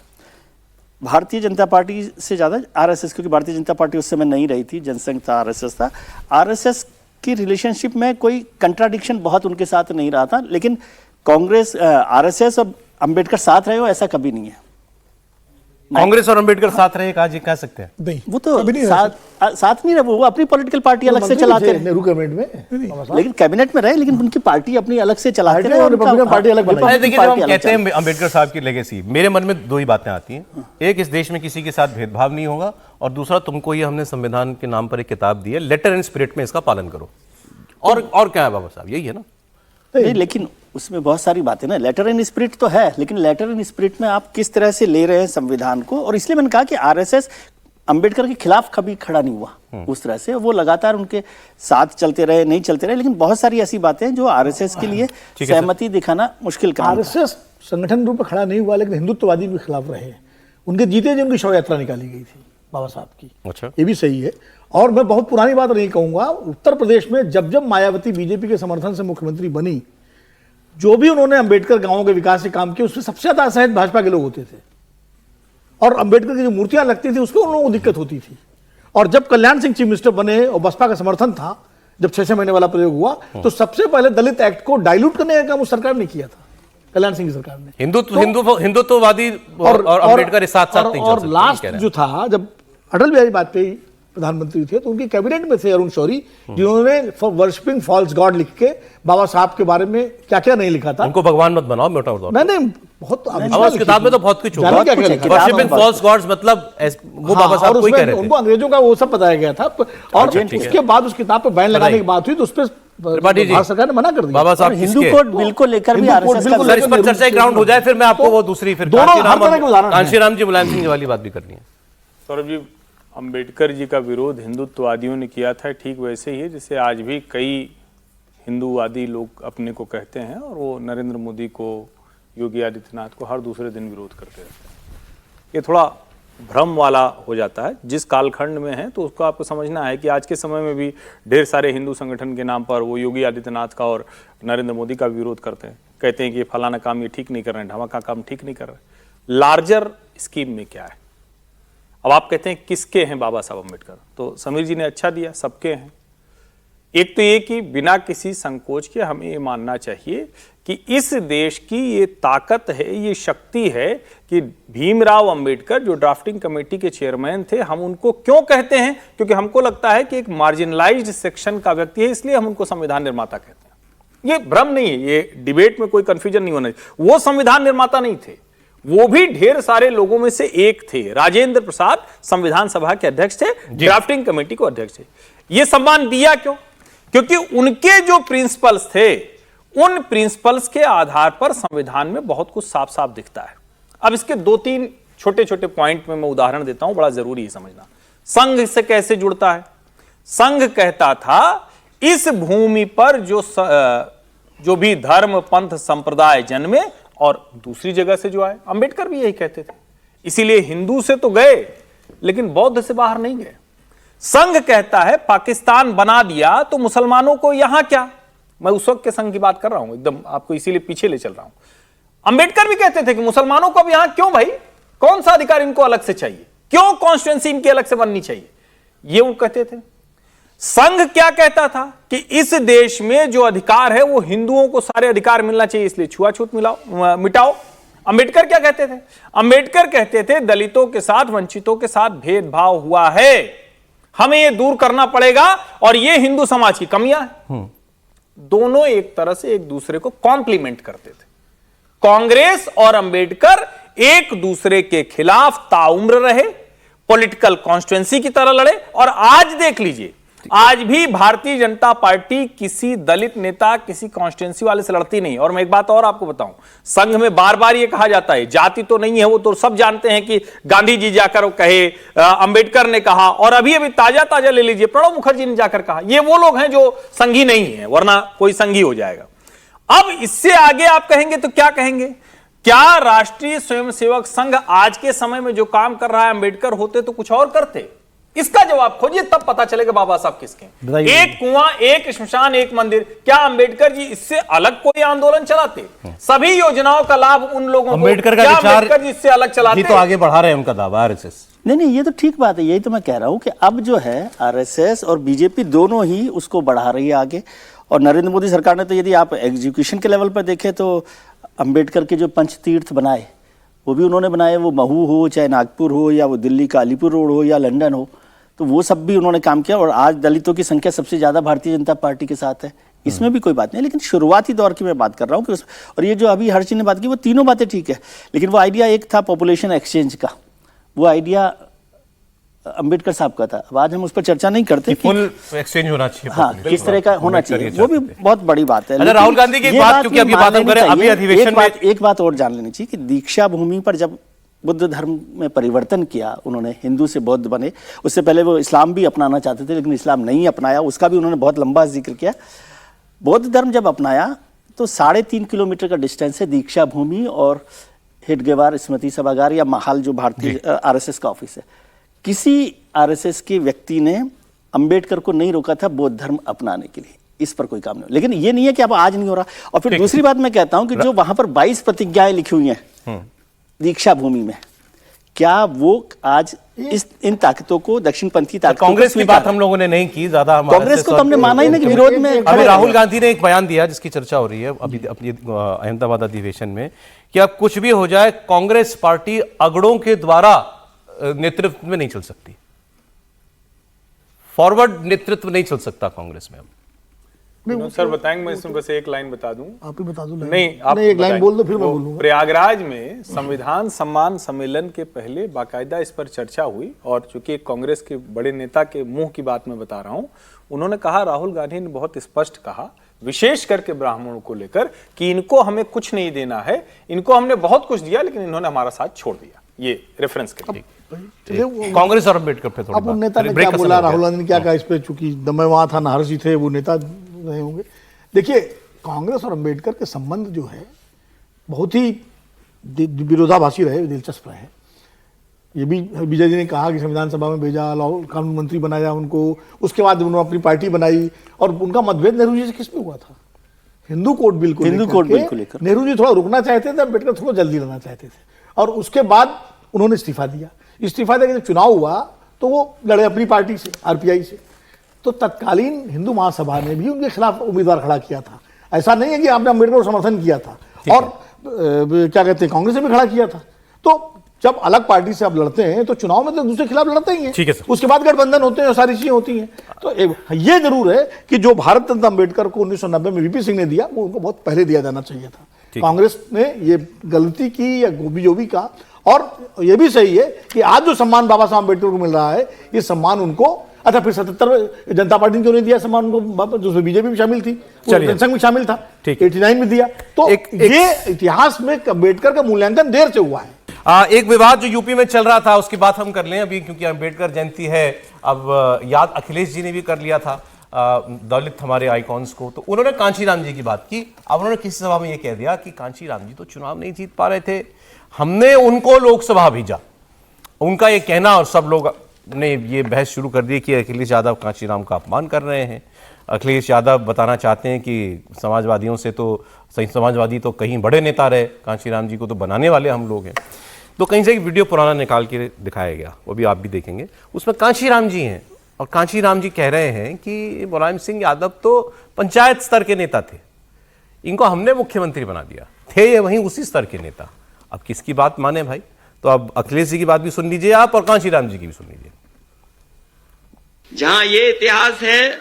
Speaker 4: भारतीय जनता पार्टी से ज़्यादा आरएसएस, क्योंकि भारतीय जनता पार्टी उस समय नहीं रही थी, जनसंघ था, आरएसएस था। आरएसएस की रिलेशनशिप में कोई कंट्राडिक्शन बहुत उनके साथ नहीं रहा था, लेकिन कांग्रेस, आरएसएस और अंबेडकर साथ रहे हो ऐसा कभी नहीं है।
Speaker 1: कांग्रेस और अंबेडकर साथ रहे, कहा जी कह सकते हैं?
Speaker 13: नहीं,
Speaker 4: वो तो साथ नहीं रहे, वो अपनी पॉलिटिकल पार्टी अलग से चलाते रहे
Speaker 10: नेहरू कैबिनेट में,
Speaker 4: लेकिन कैबिनेट में रहे, लेकिन उनकी पार्टी अपनी अलग से चलाते रहे और
Speaker 10: रिपब्लिकन पार्टी अलग बनाई।
Speaker 1: देखिए, जब हम कहते हैं अंबेडकर साहब की लेगेसी, मेरे मन में 2 ही बातें आती हैं। एक, इस देश में किसी के साथ भेदभाव नहीं होगा, और दूसरा, तुमको ये हमने संविधान के नाम पर एक किताब दी है, लेटर एंड स्पिरिट में इसका पालन करो। और क्या है बाबा साहब, यही है ना?
Speaker 4: नहीं, लेकिन उसमें बहुत सारी बातें ना, लेटर इन स्पिरिट तो है, लेकिन लेटर इन स्पिरिट में आप किस तरह से ले रहे हैं संविधान को। और इसलिए मैंने कहा कि आरएसएस अंबेडकर के खिलाफ कभी खड़ा नहीं हुआ उस तरह से, वो लगातार उनके साथ चलते रहे, नहीं चलते रहे, लेकिन बहुत सारी ऐसी बातें हैं जो आरएसएस के लिए सहमति दिखाना मुश्किल काम है।
Speaker 10: आरएसएस संगठन रूप में खड़ा नहीं हुआ, लेकिन हिंदुत्ववादी भी खिलाफ रहे। उनके जीते जी उनकी शव यात्रा निकाली गई थी बाबा साहब की।
Speaker 1: अच्छा,
Speaker 10: ये भी सही है। और मैं बहुत पुरानी बात नहीं कहूंगा, उत्तर प्रदेश में जब जब मायावती बीजेपी के समर्थन से मुख्यमंत्री बनी, जो भी उन्होंने अंबेडकर गांवों के विकास से काम किया, उसमें सबसे ज्यादा असहज भाजपा के लोग होते थे। और अंबेडकर की जो मूर्तियां लगती थी उसको उन लोगों को दिक्कत होती थी। और जब कल्याण सिंह चीफ मिनिस्टर बने और बसपा का समर्थन था, जब 6 महीने वाला प्रयोग हुआ, तो सबसे पहले दलित एक्ट को डाइल्यूट करने का काम उस सरकार ने किया था, कल्याण सिंह की सरकार ने।
Speaker 1: हिंदुत्ववादी और अंबेडकर साथ साथ नहीं चल सकते।
Speaker 10: और लास्ट जो था, जब अटल बिहारी वाजपेयी प्रधानमंत्री थे, तो उनके कैबिनेट में थे अरुण शौरी, जिन्होंने फॉर वर्शिपिंग फॉल्स गॉड लिख के बाबा साहब के बारे में क्या क्या नहीं लिखा था।
Speaker 1: उनको भगवान मत बनाओ, मोटा बताओ।
Speaker 10: नहीं, बहुत
Speaker 1: उस किताब में तो बहुत कुछ होगा। वर्शिपिंग फॉल्स गॉड्स मतलब वो बाबा साहब कोई कह रहे थे,
Speaker 10: उनको अंग्रेजों का वो सब बताया गया था। और उसके बाद उस किताब पर बैन लगाने की बात हुई, तो उस पर भारत सरकार ने मना कर दिया।
Speaker 1: बाबा साहब
Speaker 4: हिंदू कोड बिल को लेकर भी आरएसएस का,
Speaker 1: इस पर चर्चा ग्राउंड हो जाए, फिर मैं आपको वो दूसरी, फिर कांशीराम जी, मुलायम सिंह वाली बात भी करनी है।
Speaker 3: सौरभ जी, अंबेडकर जी का विरोध हिंदुत्ववादियों ने किया था, ठीक वैसे ही है जैसे आज भी कई हिंदूवादी लोग अपने को कहते हैं और वो नरेंद्र मोदी को, योगी आदित्यनाथ को हर दूसरे दिन विरोध करते रहते हैं। ये थोड़ा भ्रम वाला हो जाता है। जिस कालखंड में है तो उसको आपको समझना है कि आज के समय में भी ढेर सारे हिंदू संगठन के नाम पर वो योगी आदित्यनाथ का और नरेंद्र मोदी का विरोध करते हैं, कहते हैं कि ये फलाना काम ये ठीक नहीं कर रहे हैं, ढमाका काम ठीक नहीं कर रहे। लार्जर स्कीम में क्या है? अब आप कहते हैं किसके हैं बाबा साहब अम्बेडकर, तो समीर जी ने अच्छा दिया, सबके हैं। एक तो ये कि बिना किसी संकोच के हमें ये मानना चाहिए कि इस देश की ये ताकत है, ये शक्ति है कि भीमराव अंबेडकर जो ड्राफ्टिंग कमेटी के चेयरमैन थे, हम उनको क्यों कहते हैं? क्योंकि हमको लगता है कि एक मार्जिनलाइज्ड सेक्शन का व्यक्ति है, इसलिए हम उनको संविधान निर्माता कहते हैं। ये भ्रम नहीं है, ये डिबेट में कोई कंफ्यूजन नहीं होना चाहिए। वो संविधान निर्माता नहीं थे, वो भी ढेर सारे लोगों में से एक थे। राजेंद्र प्रसाद संविधान सभा के अध्यक्ष थे, ड्राफ्टिंग कमेटी को अध्यक्ष थे। ये सम्मान दिया क्यों? क्योंकि उनके जो प्रिंसिपल्स थे, उन प्रिंसिपल्स के आधार पर संविधान में बहुत कुछ साफ साफ दिखता है। अब इसके 2-3 छोटे छोटे पॉइंट में मैं उदाहरण देता हूं, बड़ा जरूरी है समझना। संघ से कैसे जुड़ता है? संघ कहता था इस भूमि पर जो भी धर्म, पंथ, संप्रदाय जन्मे और दूसरी जगह से जो आए, अंबेडकर भी यही कहते थे। इसीलिए हिंदू से तो गए लेकिन बौद्ध से बाहर नहीं गए। संघ कहता है पाकिस्तान बना दिया तो मुसलमानों को यहां क्या? मैं उस वक्त के संघ की बात कर रहा हूं, एकदम आपको इसीलिए पीछे ले चल रहा हूं। अंबेडकर भी कहते थे कि मुसलमानों को अब यहां क्यों भाई, कौन सा अधिकार इनको अलग से चाहिए, क्यों कॉन्स्टिट्यूंसी इनकी अलग से बननी चाहिए, ये वो कहते थे। संघ क्या कहता था कि इस देश में जो अधिकार है वो हिंदुओं को सारे अधिकार मिलना चाहिए, इसलिए छुआछूत मिटाओ। अंबेडकर क्या कहते थे? अंबेडकर कहते थे दलितों के साथ, वंचितों के साथ भेदभाव हुआ है, हमें ये दूर करना पड़ेगा और ये हिंदू समाज की कमियां हैं। दोनों एक तरह से एक दूसरे को कॉम्प्लीमेंट करते थे। कांग्रेस और अंबेडकर एक दूसरे के खिलाफ ताउम्र रहे, पॉलिटिकल कॉन्स्टिट्यूएंसी की तरह लड़े। और आज देख लीजिए, आज भी भारतीय जनता पार्टी किसी दलित नेता, किसी कॉन्स्टिट्यूएंसी वाले से लड़ती नहीं। और मैं एक बात और आपको बताऊं, संघ में बार बार ये कहा जाता है जाति तो नहीं है, वो तो सब जानते हैं कि गांधी जी जाकर कहे, अंबेडकर ने कहा, और अभी अभी ताजा ले लीजिए प्रणब मुखर्जी ने जाकर कहा। ये वो लोग हैं जो संघी नहीं है, वरना कोई संघी हो जाएगा। अब इससे आगे आप कहेंगे तो क्या कहेंगे? क्या राष्ट्रीय स्वयंसेवक संघ आज के समय में जो काम कर रहा है, अंबेडकर होते तो कुछ और करते? इसका जवाब खोजिए, तब पता चलेगा बाबा साहब किसके। एक कुआं, एक श्मशान, एक मंदिर। क्या अंबेडकर जी इससे अलग कोई आंदोलन चलाते? सभी योजनाओं का लाभ उन लोगों को,
Speaker 1: अंबेडकर का विचार
Speaker 3: अंबेडकर जी इससे अलग चलाते?
Speaker 1: तो आगे बढ़ा रहे हैं उनका दावा आरएसएस।
Speaker 4: नहीं, ये तो ठीक बात है। यही तो मैं कह रहा हूं कि अब जो है आरएसएस और बीजेपी दोनों ही उसको बढ़ा रही है आगे। और नरेंद्र मोदी सरकार ने तो, यदि आप एग्जीक्यूशन के लेवल पर देखें तो अंबेडकर के जो पंचतीर्थ बनाए वो भी उन्होंने बनाए, वो महू हो, चाहे नागपुर हो, या वो दिल्ली का अलीपुर रोड हो, या लंदन हो, तो वो सब भी उन्होंने काम किया। और आज दलितों की संख्या सबसे ज्यादा भारतीय जनता पार्टी के साथ है, इसमें भी कोई बात नहीं। लेकिन शुरुआती दौर की मैं बात कर रहा हूँ कि और ये जो अभी हर्षी ने बात की, वो तीनों बातें ठीक है, लेकिन वो आइडिया एक था पॉपुलेशन एक्सचेंज का, वो आइडिया अंबेडकर साहब का था। अब आज हम उस पर चर्चा नहीं करते,
Speaker 1: फुल एक्सचेंज होना चाहिए,
Speaker 4: हाँ, किस तरह का होना चाहिए, वो भी बहुत बड़ी बात है।
Speaker 1: अच्छा, राहुल गांधी की बात, क्योंकि अभी बात हम करें, अभी अधिवेशन में
Speaker 4: एक बात और जान लेनी चाहिए कि दीक्षा भूमि पर जब बुद्ध धर्म में परिवर्तन किया उन्होंने, हिंदू से बौद्ध बने, उससे पहले वो इस्लाम भी अपनाना चाहते थे लेकिन इस्लाम नहीं अपनाया, उसका भी उन्होंने बहुत लंबा जिक्र किया। बौद्ध धर्म जब अपनाया तो 3.5 किलोमीटर का डिस्टेंस है दीक्षा भूमि और हेडगेवार स्मृति सभागार या महाल, जो भारतीय आरएसएस का ऑफिस है। किसी आरएसएस के व्यक्ति ने अंबेडकर को नहीं रोका था बौद्ध धर्म अपनाने के लिए, इस पर कोई काम नहीं। लेकिन ये नहीं है कि अब आज नहीं हो रहा। और फिर दूसरी बात मैं कहता हूं कि जो वहां पर 22 प्रतिज्ञाएं लिखी हुई हैं दीक्षा भूमि में, क्या वो आज इन ताकतों को, दक्षिणपंथी ताकतों,
Speaker 1: कांग्रेस की बात हम लोगों ने नहीं की ज्यादा,
Speaker 4: कांग्रेस को तो हमने माना ही नहीं, विरोध में।
Speaker 1: अभी राहुल गांधी ने एक बयान दिया जिसकी चर्चा हो रही है अभी अपनी अहमदाबाद अधिवेशन में, कि अब कुछ भी हो जाए कांग्रेस पार्टी अगड़ों के द्वारा नेतृत्व में नहीं चल सकती, फॉरवर्ड नेतृत्व नहीं चल सकता कांग्रेस में अब।
Speaker 3: नहीं सर बताएंगे, मैं इसमें बस एक लाइन बता दूं।
Speaker 10: आप ही बता दो।
Speaker 3: नहीं, आप
Speaker 10: एक लाइन बोल दो फिर मैं बोलूंगा।
Speaker 3: प्रयागराज में संविधान सम्मान सम्मेलन के पहले बाकायदा इस पर चर्चा हुई, और चूंकि कांग्रेस के बड़े नेता के मुंह की बात मैं बता रहा हूं, उन्होंने कहा, राहुल गांधी ने बहुत स्पष्ट कहा, विशेष करके ब्राह्मणों को लेकर, कि इनको हमें कुछ नहीं देना है, इनको हमने बहुत कुछ दिया लेकिन इन्होंने हमारा साथ छोड़ दिया। ये रेफरेंस के लिए
Speaker 1: कांग्रेस और अम्बेडकर पे थोड़ी
Speaker 10: अब उन
Speaker 1: बात।
Speaker 10: नेता ने
Speaker 1: ब्रेक
Speaker 10: क्या
Speaker 1: का
Speaker 10: बोला,
Speaker 1: समय हो
Speaker 10: राहुल
Speaker 1: गया।
Speaker 10: गांधी ने क्या कहा इस पे, चूंकि मैं वहां था, नाहरसी थे, वो नेता रहे होंगे। देखिए, कांग्रेस और अम्बेडकर के संबंध जो है बहुत ही विरोधाभासी रहे, दिलचस्प रहे। ये भी विजय जी ने कहा कि संविधान सभा में भेजा, कानून मंत्री बनाया उनको, उसके बाद उन्होंने अपनी पार्टी बनाई, और उनका मतभेद नेहरू जी से किस पे हुआ था? हिंदू कोड बिल को लेकर नेहरू जी थोड़ा रुकना चाहते थे, अम्बेडकर थोड़ा जल्दी लाना चाहते थे, और उसके बाद उन्होंने इस्तीफा दिया। इस्तीफा देकर जब चुनाव हुआ तो वो लड़े अपनी पार्टी से, आरपीआई से। तो तत्कालीन हिंदू महासभा ने भी उनके खिलाफ उम्मीदवार खड़ा किया था। ऐसा नहीं है कि आपने अम्बेडकर को समर्थन किया था, और क्या कहते हैं, कांग्रेस ने भी खड़ा किया था। तो जब अलग पार्टी से आप लड़ते हैं तो चुनाव में तो दूसरे खिलाफ लड़ते ही हैं।
Speaker 1: ठीक है सर।
Speaker 10: उसके बाद गठबंधन होते हैं, सारी चीजें होती हैं। तो ये जरूर है कि जो भारत रत्न अम्बेडकर को 1990 में वीपी सिंह ने दिया, वो उनको बहुत पहले दिया जाना चाहिए था। कांग्रेस ने ये गलती की या जो भी का, और ये भी सही है कि आज जो सम्मान बाबा साहब अम्बेडकर को मिल रहा है, ये सम्मान उनको, अच्छा फिर 77 जनता पार्टी ने क्यों नहीं दिया सम्मान उनको, जिसमें बीजेपी भी शामिल थी, जनसंघ भी शामिल था, 89 में दिया। तो ये इतिहास में अम्बेडकर का मूल्यांकन देर से हुआ है।
Speaker 1: एक विवाद जो यूपी में चल रहा था उसकी बात हम कर लें अभी, क्योंकि अम्बेडकर जयंती है। अब याद अखिलेश जी ने भी कर लिया था दलित हमारे आइकॉन्स को, तो उन्होंने कांचीराम जी की बात की। अब उन्होंने किसी सभा में ये कह दिया कि कांचीराम जी तो चुनाव नहीं जीत पा रहे थे, हमने उनको लोकसभा भेजा। उनका ये कहना, और सब लोग ने ये बहस शुरू कर दी कि अखिलेश यादव कांचीराम का अपमान कर रहे हैं। अखिलेश यादव बताना चाहते हैं कि समाजवादियों से तो समाजवादी तो कहीं बड़े नेता रहे, कांचीराम जी को तो बनाने वाले हम लोग हैं। तो कहीं से एक वीडियो पुराना निकाल के दिखाया गया, वो भी आप भी देखेंगे। उसमें कांचीराम जी हैं, और कांचीराम जी कह रहे हैं कि मुलायम सिंह यादव तो पंचायत स्तर के नेता थे, इनको हमने मुख्यमंत्री बना दिया, थे ये वहीं उसी स्तर के नेता। अब किसकी बात माने भाई? तो अब अखिलेश जी की बात भी सुन लीजिए आप, और कांचीराम जी की भी सुन लीजिए।
Speaker 16: जहां ये इतिहास है,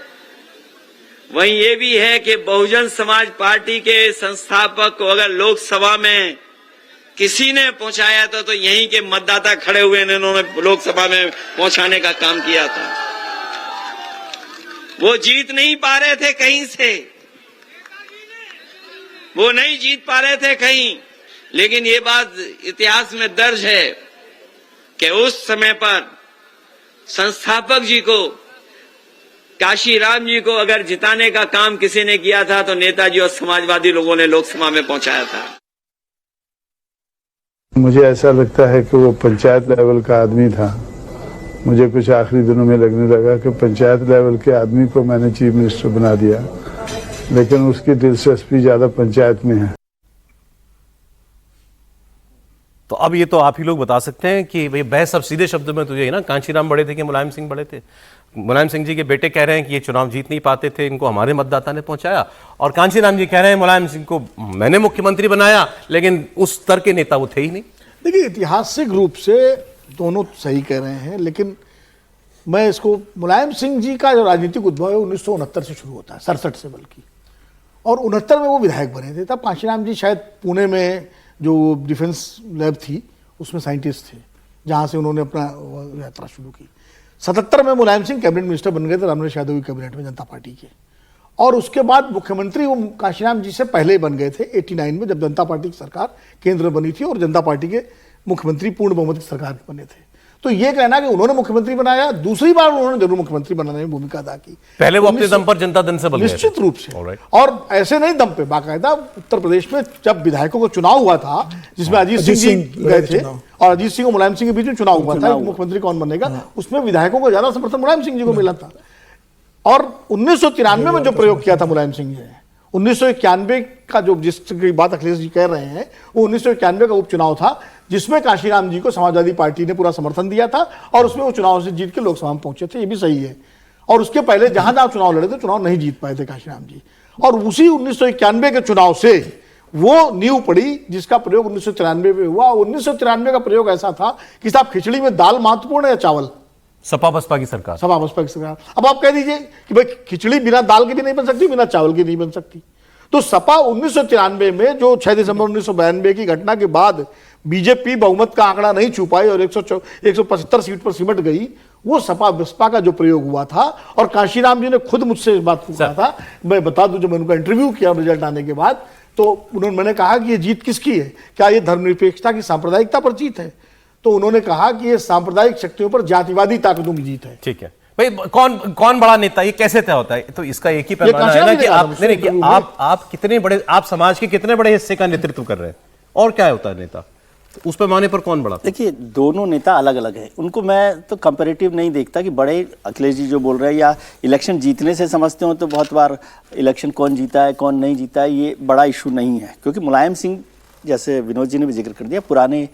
Speaker 16: वहीं ये भी है कि बहुजन समाज पार्टी के संस्थापक को अगर लोकसभा में किसी ने पहुंचाया था तो यहीं के मतदाता खड़े हुए ने, उन्होंने लोकसभा में पहुंचाने का काम किया था। वो जीत नहीं पा रहे थे कहीं से, वो नहीं जीत पा रहे थे कहीं, लेकिन ये बात इतिहास में दर्ज है कि उस समय पर संस्थापक जी को, काशीराम जी को अगर जिताने का काम किसी ने किया था तो नेताजी और समाजवादी लोगों ने लोकसभा में पहुंचाया था।
Speaker 17: मुझे ऐसा लगता है कि वो पंचायत लेवल का आदमी था। मुझे कुछ आखिरी दिनों में लगने लगा कि पंचायत लेवल के आदमी को मैंने चीफ मिनिस्टर बना दिया, लेकिन उसकी दिलचस्पी ज्यादा पंचायत में है।
Speaker 1: तो अब ये तो आप ही लोग बता सकते हैं कि भाई बहस अब सीधे शब्दों में तो ये है ना, कांचीराम बड़े थे कि मुलायम सिंह बड़े थे? मुलायम सिंह जी के बेटे कह रहे हैं कि ये चुनाव जीत नहीं पाते थे, इनको हमारे मतदाता ने पहुंचाया, और कांचीराम जी कह रहे हैं मुलायम सिंह को मैंने मुख्यमंत्री बनाया, लेकिन उस स्तर के नेता वो थे ही नहीं।
Speaker 10: देखिए, ऐतिहासिक रूप से दोनों सही कह रहे हैं, लेकिन मैं इसको, मुलायम सिंह जी का जो राजनीतिक उद्भव है 1969 से शुरू होता है, 67 से बल्कि, और 69 में वो विधायक बने थे। तब कांशीराम जी शायद पुणे में जो डिफेंस लैब थी उसमें साइंटिस्ट थे, जहाँ से उन्होंने अपना यात्रा शुरू की। 77 में मुलायम सिंह कैबिनेट मिनिस्टर बन गए थे रामनिवास यादव की कैबिनेट में, जनता पार्टी के, और उसके बाद मुख्यमंत्री वो कांशीराम जी से पहले बन गए थे 89 में, जब जनता पार्टी की सरकार केंद्र में बनी थी और जनता पार्टी के मुख्यमंत्री पूर्ण बहुमत की सरकार में बने थे। तो ये कहना कि उन्होंने मुख्यमंत्री बनाया, दूसरी बार उन्होंने जरूर मुख्यमंत्री बनाने में भूमिका अदा की।
Speaker 1: पहले वो अपने दम पर जनता दल से बन गए थे।
Speaker 10: निश्चित रूप से, और ऐसे नहीं दम पे, बाकायदा उत्तर प्रदेश में जब विधायकों को चुनाव हुआ था, जिसमें अजीत सिंह जी गए थे, और अजीत सिंह और मुलायम सिंह के बीच में चुनाव हुआ था मुख्यमंत्री कौन बनेगा, उसमें विधायकों को ज्यादा समर्थन मुलायम सिंह जी को मिला था। और 1993 में जो प्रयोग किया था मुलायम सिंह जी ने, 1991 का जो जिसकी बात अखिलेश जी कह रहे हैं, वो 1991 का उपचुनाव था, जिसमें कांशीराम जी को समाजवादी पार्टी ने पूरा समर्थन दिया था, और उसमें वो चुनाव से जीत के लोकसभा में पहुंचे थे, ये भी सही है। और उसके पहले जहां जहां चुनाव लड़े थे, चुनाव नहीं जीत पाए थे कांशीराम जी, और उसी 1991 के चुनाव से वो नींव पड़ी जिसका प्रयोग 1993 में हुआ। 1993 का प्रयोग ऐसा था कि साहब खिचड़ी में दाल महत्वपूर्ण है या चावल?
Speaker 1: सपा बसपा की सरकार,
Speaker 10: सपा बसपा की सरकार। अब आप कह दीजिए कि भाई खिचड़ी बिना दाल की भी नहीं बन सकती, बिना चावल की नहीं बन सकती। तो सपा 1993 में जो 6 दिसंबर 1992 की घटना के बाद बीजेपी बहुमत का आंकड़ा नहीं छू पाई और 175 सीट पर सिमट गई, वो सपा बसपा का जो प्रयोग हुआ था। और कांशीराम जी ने खुद मुझसे इस बात पूछा था, मैं बता दूं, जब मैंने उनका इंटरव्यू किया रिजल्ट आने के बाद, तो मैंने कहा कि ये जीत किसकी है, क्या ये धर्मनिरपेक्षता की सांप्रदायिकता पर जीत है? तो उन्होंने कहा कि ये सांप्रदायिक शक्तियों पर जातिवादी ताकतों की जीत है।
Speaker 1: ठीक है भाई, कौन बड़ा नेता, ये कैसे तय होता है? तो इसका एक ही पैमाना है ना कि आप कितने बड़े, आप समाज के कितने बड़े हिस्से का नेतृत्व कर रहे हैं, और क्या होता है नेता, तो उस पैमाने पर कौन बड़ा?
Speaker 4: देखिए, दोनों नेता अलग अलग हैं, उनको मैं तो कंपैरेटिव नहीं देखता कि बड़े अखिलेश जी जो बोल रहे हैं या इलेक्शन जीतने से समझते हो, तो बहुत बार इलेक्शन कौन जीता है कौन नहीं जीता है ये बड़ा इशू नहीं है, क्योंकि मुलायम सिंह, जैसे विनोद जी ने भी जिक्र कर दिया, पुराने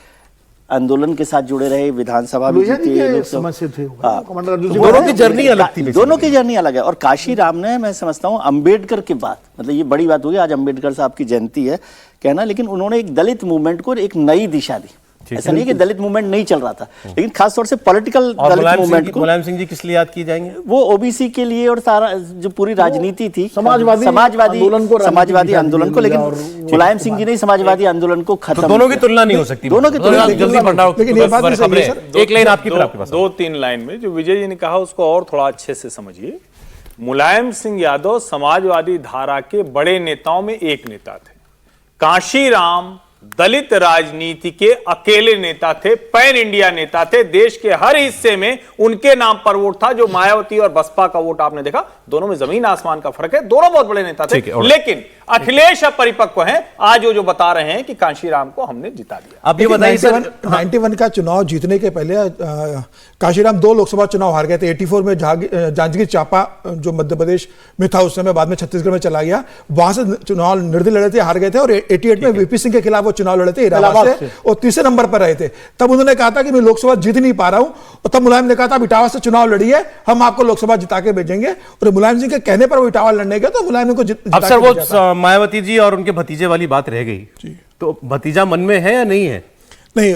Speaker 4: आंदोलन के साथ जुड़े रहे, विधानसभा भी जीते,
Speaker 10: दोनों
Speaker 1: की जर्नी अलग थी,
Speaker 4: दोनों की जर्नी अलग है। और काशी राम ने, मैं समझता हूँ, अंबेडकर के बाद, मतलब ये बड़ी बात होगी, आज अंबेडकर साहब की जयंती है कहना, लेकिन उन्होंने एक दलित मूवमेंट को एक नई दिशा दी। ऐसा नहीं कि दलित मूवमेंट नहीं चल रहा था, लेकिन खासतौर से पॉलिटिकल दलित मूवमेंट को।
Speaker 1: मुलायम सिंह जी किस लिए याद किए जाएंगे?
Speaker 4: वो ओबीसी के लिए और सारा जो पूरी राजनीति थी,
Speaker 10: समाजवादी आंदोलन को, लेकिन
Speaker 4: मुलायम सिंह जी ने समाजवादी आंदोलन को खत्म।
Speaker 1: तो दोनों की तुलना नहीं हो सकती,
Speaker 4: दोनों की तुलना।
Speaker 13: लेकिन ये बात भी सही है सर।
Speaker 1: एक लाइन आपकी तरफ,
Speaker 3: 2-3 लाइन में जो विजय जी ने कहा उसको और थोड़ा अच्छे से समझिए। मुलायम सिंह यादव समाजवादी धारा के बड़े नेताओं में एक नेता थे। काशीराम दलित राजनीति के अकेले नेता थे, पैन इंडिया नेता थे, देश के हर हिस्से में उनके नाम पर वोट था। जो मायावती और बसपा का वोट आपने देखा, दोनों में जमीन आसमान का फर्क है, दोनों बहुत बड़े नेता थे। लेकिन अखिलेश अपरिपक्व हैं, आज वो जो बता रहे हैं कि काशीराम को हमने जिता दिया।
Speaker 1: अब ये बताइए सर,
Speaker 13: 91 का चुनाव जीतने के पहले काशीराम 2 लोकसभा चुनाव हार गए थे। 84 में जांजगीर चांपा जो मध्य प्रदेश में था उस समय, बाद में छत्तीसगढ़ में चला गया, वहां से चुनाव निर्दलीय लड़े थे, हार गए थे। और 88 में वीपी सिंह के खिलाफ वो चुनाव लड़े थे इलाहाबाद से, और तीसरे नंबर पर रहे थे। तब उन्होंने कहा था कि मैं लोकसभा जीत नहीं पा रहा हूं, और तब मुलायम ने कहा था इटावा से चुनाव लड़िए, हम आपको लोकसभा जिता के भेजेंगे। और मुलायम सिंह के कहने पर वो इटावा लड़ने गए, तो मुलायम को
Speaker 1: अब सर वो मायावती जी और उनके भतीजे वाली बात रह गई, तो भतीजा मन में है या नहीं है?
Speaker 13: नहीं,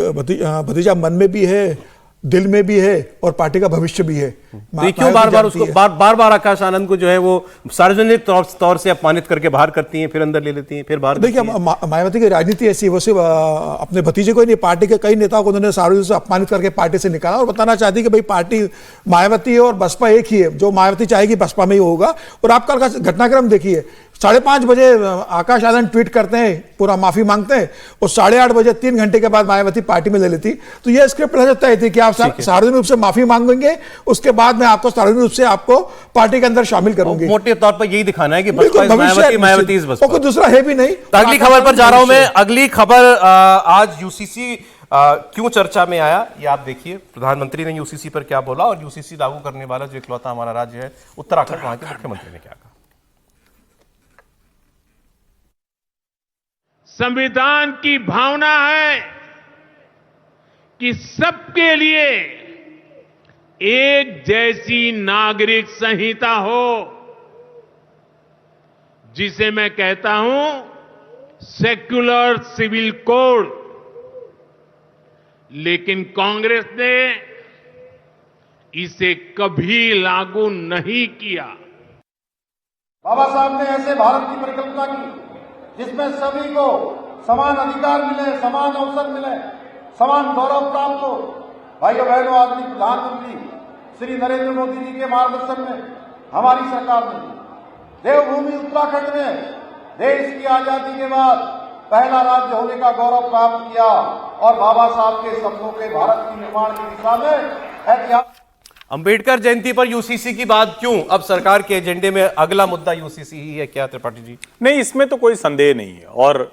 Speaker 13: भतीजा मन में भी है, दिल में भी है, और पार्टी का भविष्य भी है।
Speaker 1: क्यों बार बार आकाश आनंद को जो है वो सार्वजनिक तौर से अपमानित करके बाहर करती हैं, फिर अंदर ले लेती हैं, फिर बाहर?
Speaker 13: देखिए, मायावती की राजनीति ऐसी है, वो सिर्फ अपने भतीजे को ही नहीं, पार्टी के कई नेताओं को उन्होंने सार्वजनिक से अपमानित करके पार्टी से निकाला, और बताना चाहती है कि भाई पार्टी मायावती और बसपा एक ही है, जो मायावती चाहेगी बसपा में ही होगा। और आप कल का घटनाक्रम देखिए, 5:30 बजे आकाश आनंद ट्वीट करते हैं, पूरा माफी मांगते हैं, और 8:30 बजे 3 घंटे के बाद मायावती पार्टी में ले लेती। तो यह स्क्रिप्ट तय थी कि आप सार्वजनिक रूप से माफी मांगेंगे, उसके बाद मैं आपको सार्वजनिक रूप से आपको पार्टी के अंदर शामिल करूंगी।
Speaker 1: मोटे तौर पर यही दिखाना है कि मायावती इस बसपा,
Speaker 13: कोई दूसरा है भी नहीं।
Speaker 1: अगली खबर पर जा रहा हूं मैं। अगली खबर, आज यूसीसी क्यों चर्चा में आया, ये आप देखिए। प्रधानमंत्री ने यूसीसी पर क्या बोला, और यूसीसी लागू करने वाला जो इकलौता हमारा राज्य है उत्तराखंड, वहां के मुख्यमंत्री ने क्या कहा।
Speaker 2: संविधान की भावना है कि सबके लिए एक जैसी नागरिक संहिता हो, जिसे मैं कहता हूं सेक्युलर सिविल कोड। लेकिन कांग्रेस ने इसे कभी लागू नहीं किया।
Speaker 18: बाबा साहब ने ऐसे भारत की परिकल्पना की जिसमें सभी को समान अधिकार मिले, समान अवसर मिले, समान गौरव प्राप्त हो। भाइयों बहनों, आदरणीय प्रधानमंत्री श्री नरेंद्र मोदी जी के मार्गदर्शन में हमारी सरकार ने देवभूमि उत्तराखंड में देश की आजादी के बाद पहला राज्य होने का गौरव प्राप्त किया, और बाबा साहब के सपनों के भारत के निर्माण की दिशा में ऐतिहासिक।
Speaker 1: अंबेडकर जयंती पर यूसीसी की बात क्यों? अब सरकार के एजेंडे में अगला मुद्दा यूसीसी ही है क्या, त्रिपाठी जी?
Speaker 3: नहीं, इसमें तो कोई संदेह नहीं है, और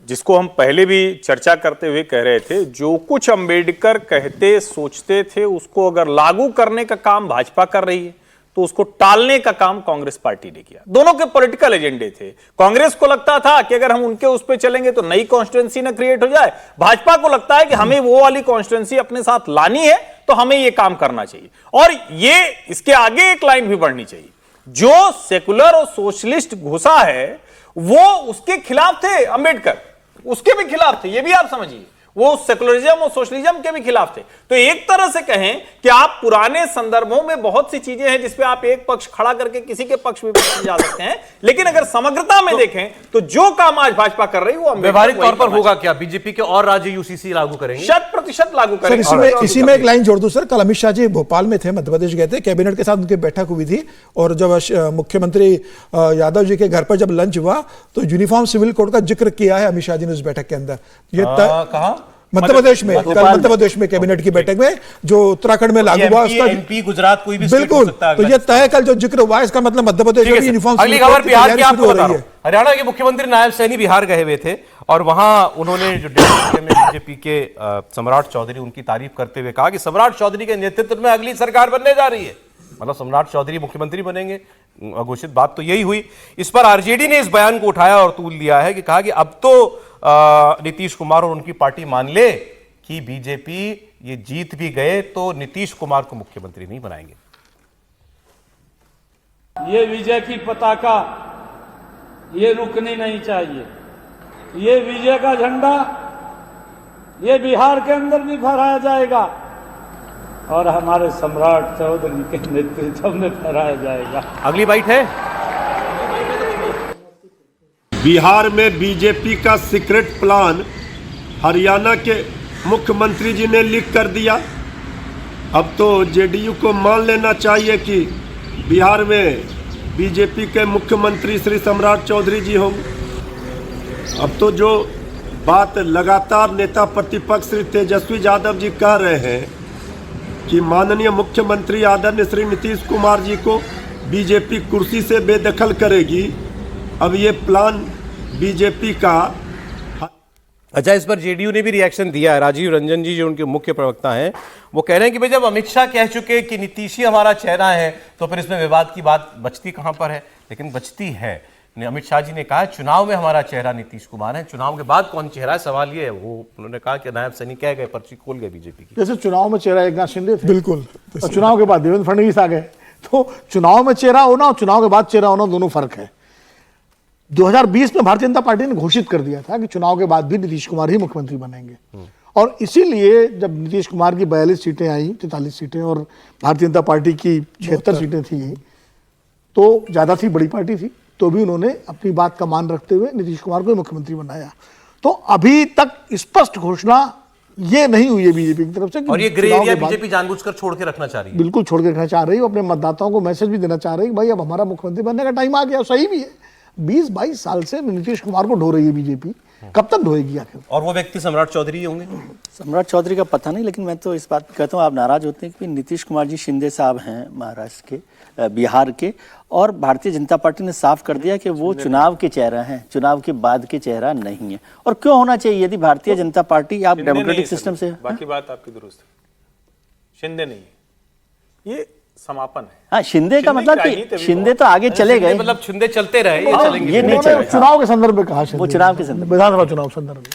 Speaker 3: जिसको हम पहले भी चर्चा करते हुए कह रहे थे, जो कुछ अंबेडकर कहते सोचते थे उसको अगर लागू करने का काम भाजपा कर रही है, तो उसको टालने का काम कांग्रेस पार्टी ने किया। दोनों के पॉलिटिकल एजेंडे थे। कांग्रेस को लगता था कि अगर हम उनके उस पर चलेंगे तो नई कॉन्स्टिट्यूंसी ना क्रिएट हो जाए, भाजपा को लगता है कि हमें वो वाली कॉन्स्टिट्यूंसी अपने साथ लानी है, तो हमें ये काम करना चाहिए। और ये इसके आगे एक लाइन भी बढ़नी चाहिए, जो सेकुलर और सोशलिस्ट घुसा है वो उसके खिलाफ थे अंबेडकर, उसके भी खिलाफ थे, ये भी आप समझिए। वो सेकुलरिज्म और सोशलिज्म के भी खिलाफ थे। तो एक तरह से कहें कि आप पुराने संदर्भों में बहुत सी चीजें हैं जिसपे आप एक पक्ष खड़ा करके किसी के पक्ष में जा सकते हैं, लेकिन अगर समग्रता में देखें तो जो काम आज भाजपा कर रही है वो
Speaker 1: व्यवहारिक तौर पर होगा क्या? बीजेपी के और राज्य यूसीसी लागू करेंगे?
Speaker 3: 100% लागू करेंगे।
Speaker 13: इसी में एक लाइन जोड़ दूं सर, कल अमित शाह जी भोपाल में थे, मध्य प्रदेश गए थे, कैबिनेट के साथ उनकी बैठक हुई थी, और जब मुख्यमंत्री यादव जी के घर पर जब लंच हुआ तो यूनिफॉर्म सिविल कोड का जिक्र किया है अमित शाह जी ने उस बैठक के अंदर। ये
Speaker 1: कहा
Speaker 13: मध्य प्रदेश में, कल मध्य प्रदेश में कैबिनेट की बैठक में जो उत्तराखंड में लागू हुआ उसका
Speaker 1: एमपी गुजरात कोई भी
Speaker 13: बिल्कुल, तो ये तय कल जो जिक्र हुआ इसका मतलब मध्य प्रदेश में यूनिफॉर्म।
Speaker 1: अगली खबर बिहार की आपको बता रहा हूं। हरियाणा के मुख्यमंत्री नायब सैनी बिहार गए हुए थे और वहां उन्होंने जो में बीजेपी के सम्राट चौधरी उनकी तारीफ करते हुए कहा कि सम्राट चौधरी के नेतृत्व में अगली सरकार बनने जा रही है, मतलब सम्राट चौधरी मुख्यमंत्री बनेंगे। घोषित बात तो यही हुई। इस पर आरजेडी ने इस बयान को उठाया और तूल दिया है कि कहा कि अब तो नीतीश कुमार और उनकी पार्टी मान ले कि बीजेपी ये जीत भी गए तो नीतीश कुमार को मुख्यमंत्री नहीं बनाएंगे।
Speaker 14: ये विजय की पताका ये रुकनी नहीं चाहिए। ये विजय का झंडा ये बिहार के अंदर भी फहराया जाएगा और हमारे सम्राट चौधरी के नेतृत्व में फहराया जाएगा।
Speaker 1: अगली बाइट है।
Speaker 19: बिहार में बीजेपी का सीक्रेट प्लान हरियाणा के मुख्यमंत्री जी ने लीक कर दिया। अब तो जेडीयू को मान लेना चाहिए कि बिहार में बीजेपी के मुख्यमंत्री श्री सम्राट चौधरी जी होंगे। अब तो जो बात लगातार नेता प्रतिपक्ष श्री तेजस्वी यादव जी कह रहे हैं कि माननीय मुख्यमंत्री आदरणीय श्री नीतीश कुमार जी को बीजेपी कुर्सी से बेदखल करेगी, अब ये प्लान बीजेपी का।
Speaker 1: अच्छा, इस पर जेडीयू ने भी रिएक्शन दिया है। राजीव रंजन जी जो उनके मुख्य प्रवक्ता हैं वो कह रहे हैं कि भाई जब अमित शाह कह चुके कि नीतीश ही हमारा चेहरा है तो फिर इसमें विवाद की बात बचती कहां पर है। लेकिन बचती है। अमित शाह जी ने कहा चुनाव में हमारा चेहरा नीतीश कुमार है, चुनाव के बाद कौन चेहरा है सवाल ये है। वो उन्होंने कहा कि नायब सैनी कह गए, पर्ची खोल गए बीजेपी की।
Speaker 10: जैसे चुनाव में चेहरा एकनाथ शिंदे थे,
Speaker 13: बिल्कुल,
Speaker 10: और चुनाव के बाद देवेंद्र फडणवीस आ गए। तो चुनाव में चेहरा होना और चुनाव के बाद चेहरा होना दोनों फर्क है। 2020 में भारतीय जनता पार्टी ने घोषित कर दिया था कि चुनाव के बाद भी नीतीश कुमार ही मुख्यमंत्री बनेंगे और इसीलिए जब नीतीश कुमार की 42 सीटें आई, 43 सीटें और भारतीय जनता पार्टी की 76 सीटें थी तो ज्यादा थी, बड़ी पार्टी थी, तो भी उन्होंने अपनी बात का मान रखते हुए नीतीश कुमार को मुख्यमंत्री बनाया। तो अभी तक स्पष्ट घोषणा ये नहीं हुई है बीजेपी की तरफ से
Speaker 1: और ये ग्रे एरिया बीजेपी जानबूझकर छोड़ के रखना चाह रही है।
Speaker 10: बिल्कुल छोड़ के रखना चाह रही है। अपने मतदाताओं को मैसेज भी देना चाह रही है कि भाई अब हमारा मुख्यमंत्री बनने का टाइम आ गया। सही भी है। 20-22 साल से नीतीश कुमार को ढो रही है बीजेपी, कब तक ढोएगी आखिर?
Speaker 1: और वो व्यक्ति सम्राट चौधरी होंगे।
Speaker 4: सम्राट चौधरी का पता नहीं, लेकिन मैं तो इस बात कहता हूँ, आप नाराज होते हैं कि नीतीश कुमार जी शिंदे साहब हैं महाराष्ट्र के, बिहार के, और भारतीय जनता पार्टी ने साफ कर दिया कि वो चुनाव के चेहरा हैं, चुनाव के बाद के चेहरा नहीं है। और क्यों होना चाहिए यदि भारतीय जनता पार्टी आप डेमोक्रेटिक सिस्टम से।
Speaker 3: बाकी बात आपकी दुरुस्त है, शिंदे नहीं है, ये समापन है।
Speaker 4: हाँ, शिंदे का मतलब कि शिंदे तो आगे चले गए,
Speaker 1: मतलब शिंदे चलते रहे, ये चलेंगे।
Speaker 10: ये नहीं चले। चुनाव के संदर्भ में कहा,
Speaker 4: वो चुनाव के संदर्भ,
Speaker 10: विधानसभा चुनाव संदर्भ में।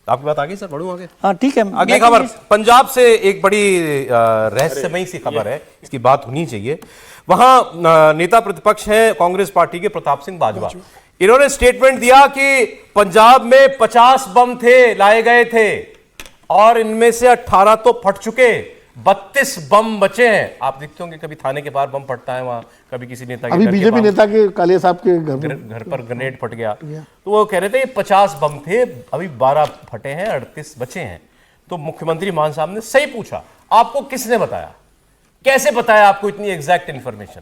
Speaker 1: आपकी बात आगे सर, बढ़ूं आगे।
Speaker 4: हाँ ठीक है।
Speaker 1: अगली खबर पंजाब से एक बड़ी रहस्यमयी सी खबर है, इसकी बात होनी चाहिए। वहां नेता प्रतिपक्ष हैं कांग्रेस पार्टी के प्रताप सिंह बाजवा। इन्होंने स्टेटमेंट दिया कि पंजाब में 50 बम थे, लाए गए थे और इनमें से 18 तो फट चुके, 32 बम बचे हैं। आप देखते होंगे कभी थाने के बाहर बम फटता है, वहां कभी किसी नेता के
Speaker 10: अभी बीजेपी नेता के कालिया साहब के
Speaker 1: घर पर ग्रेनेड फट गया। तो वो कह रहे थे 50 बम थे, अभी 12 फटे हैं, 38 बचे हैं। तो मुख्यमंत्री मान साहब ने सही पूछा, आपको किसने बताया, कैसे बताया आपको इतनी एग्जैक्ट इंफॉर्मेशन,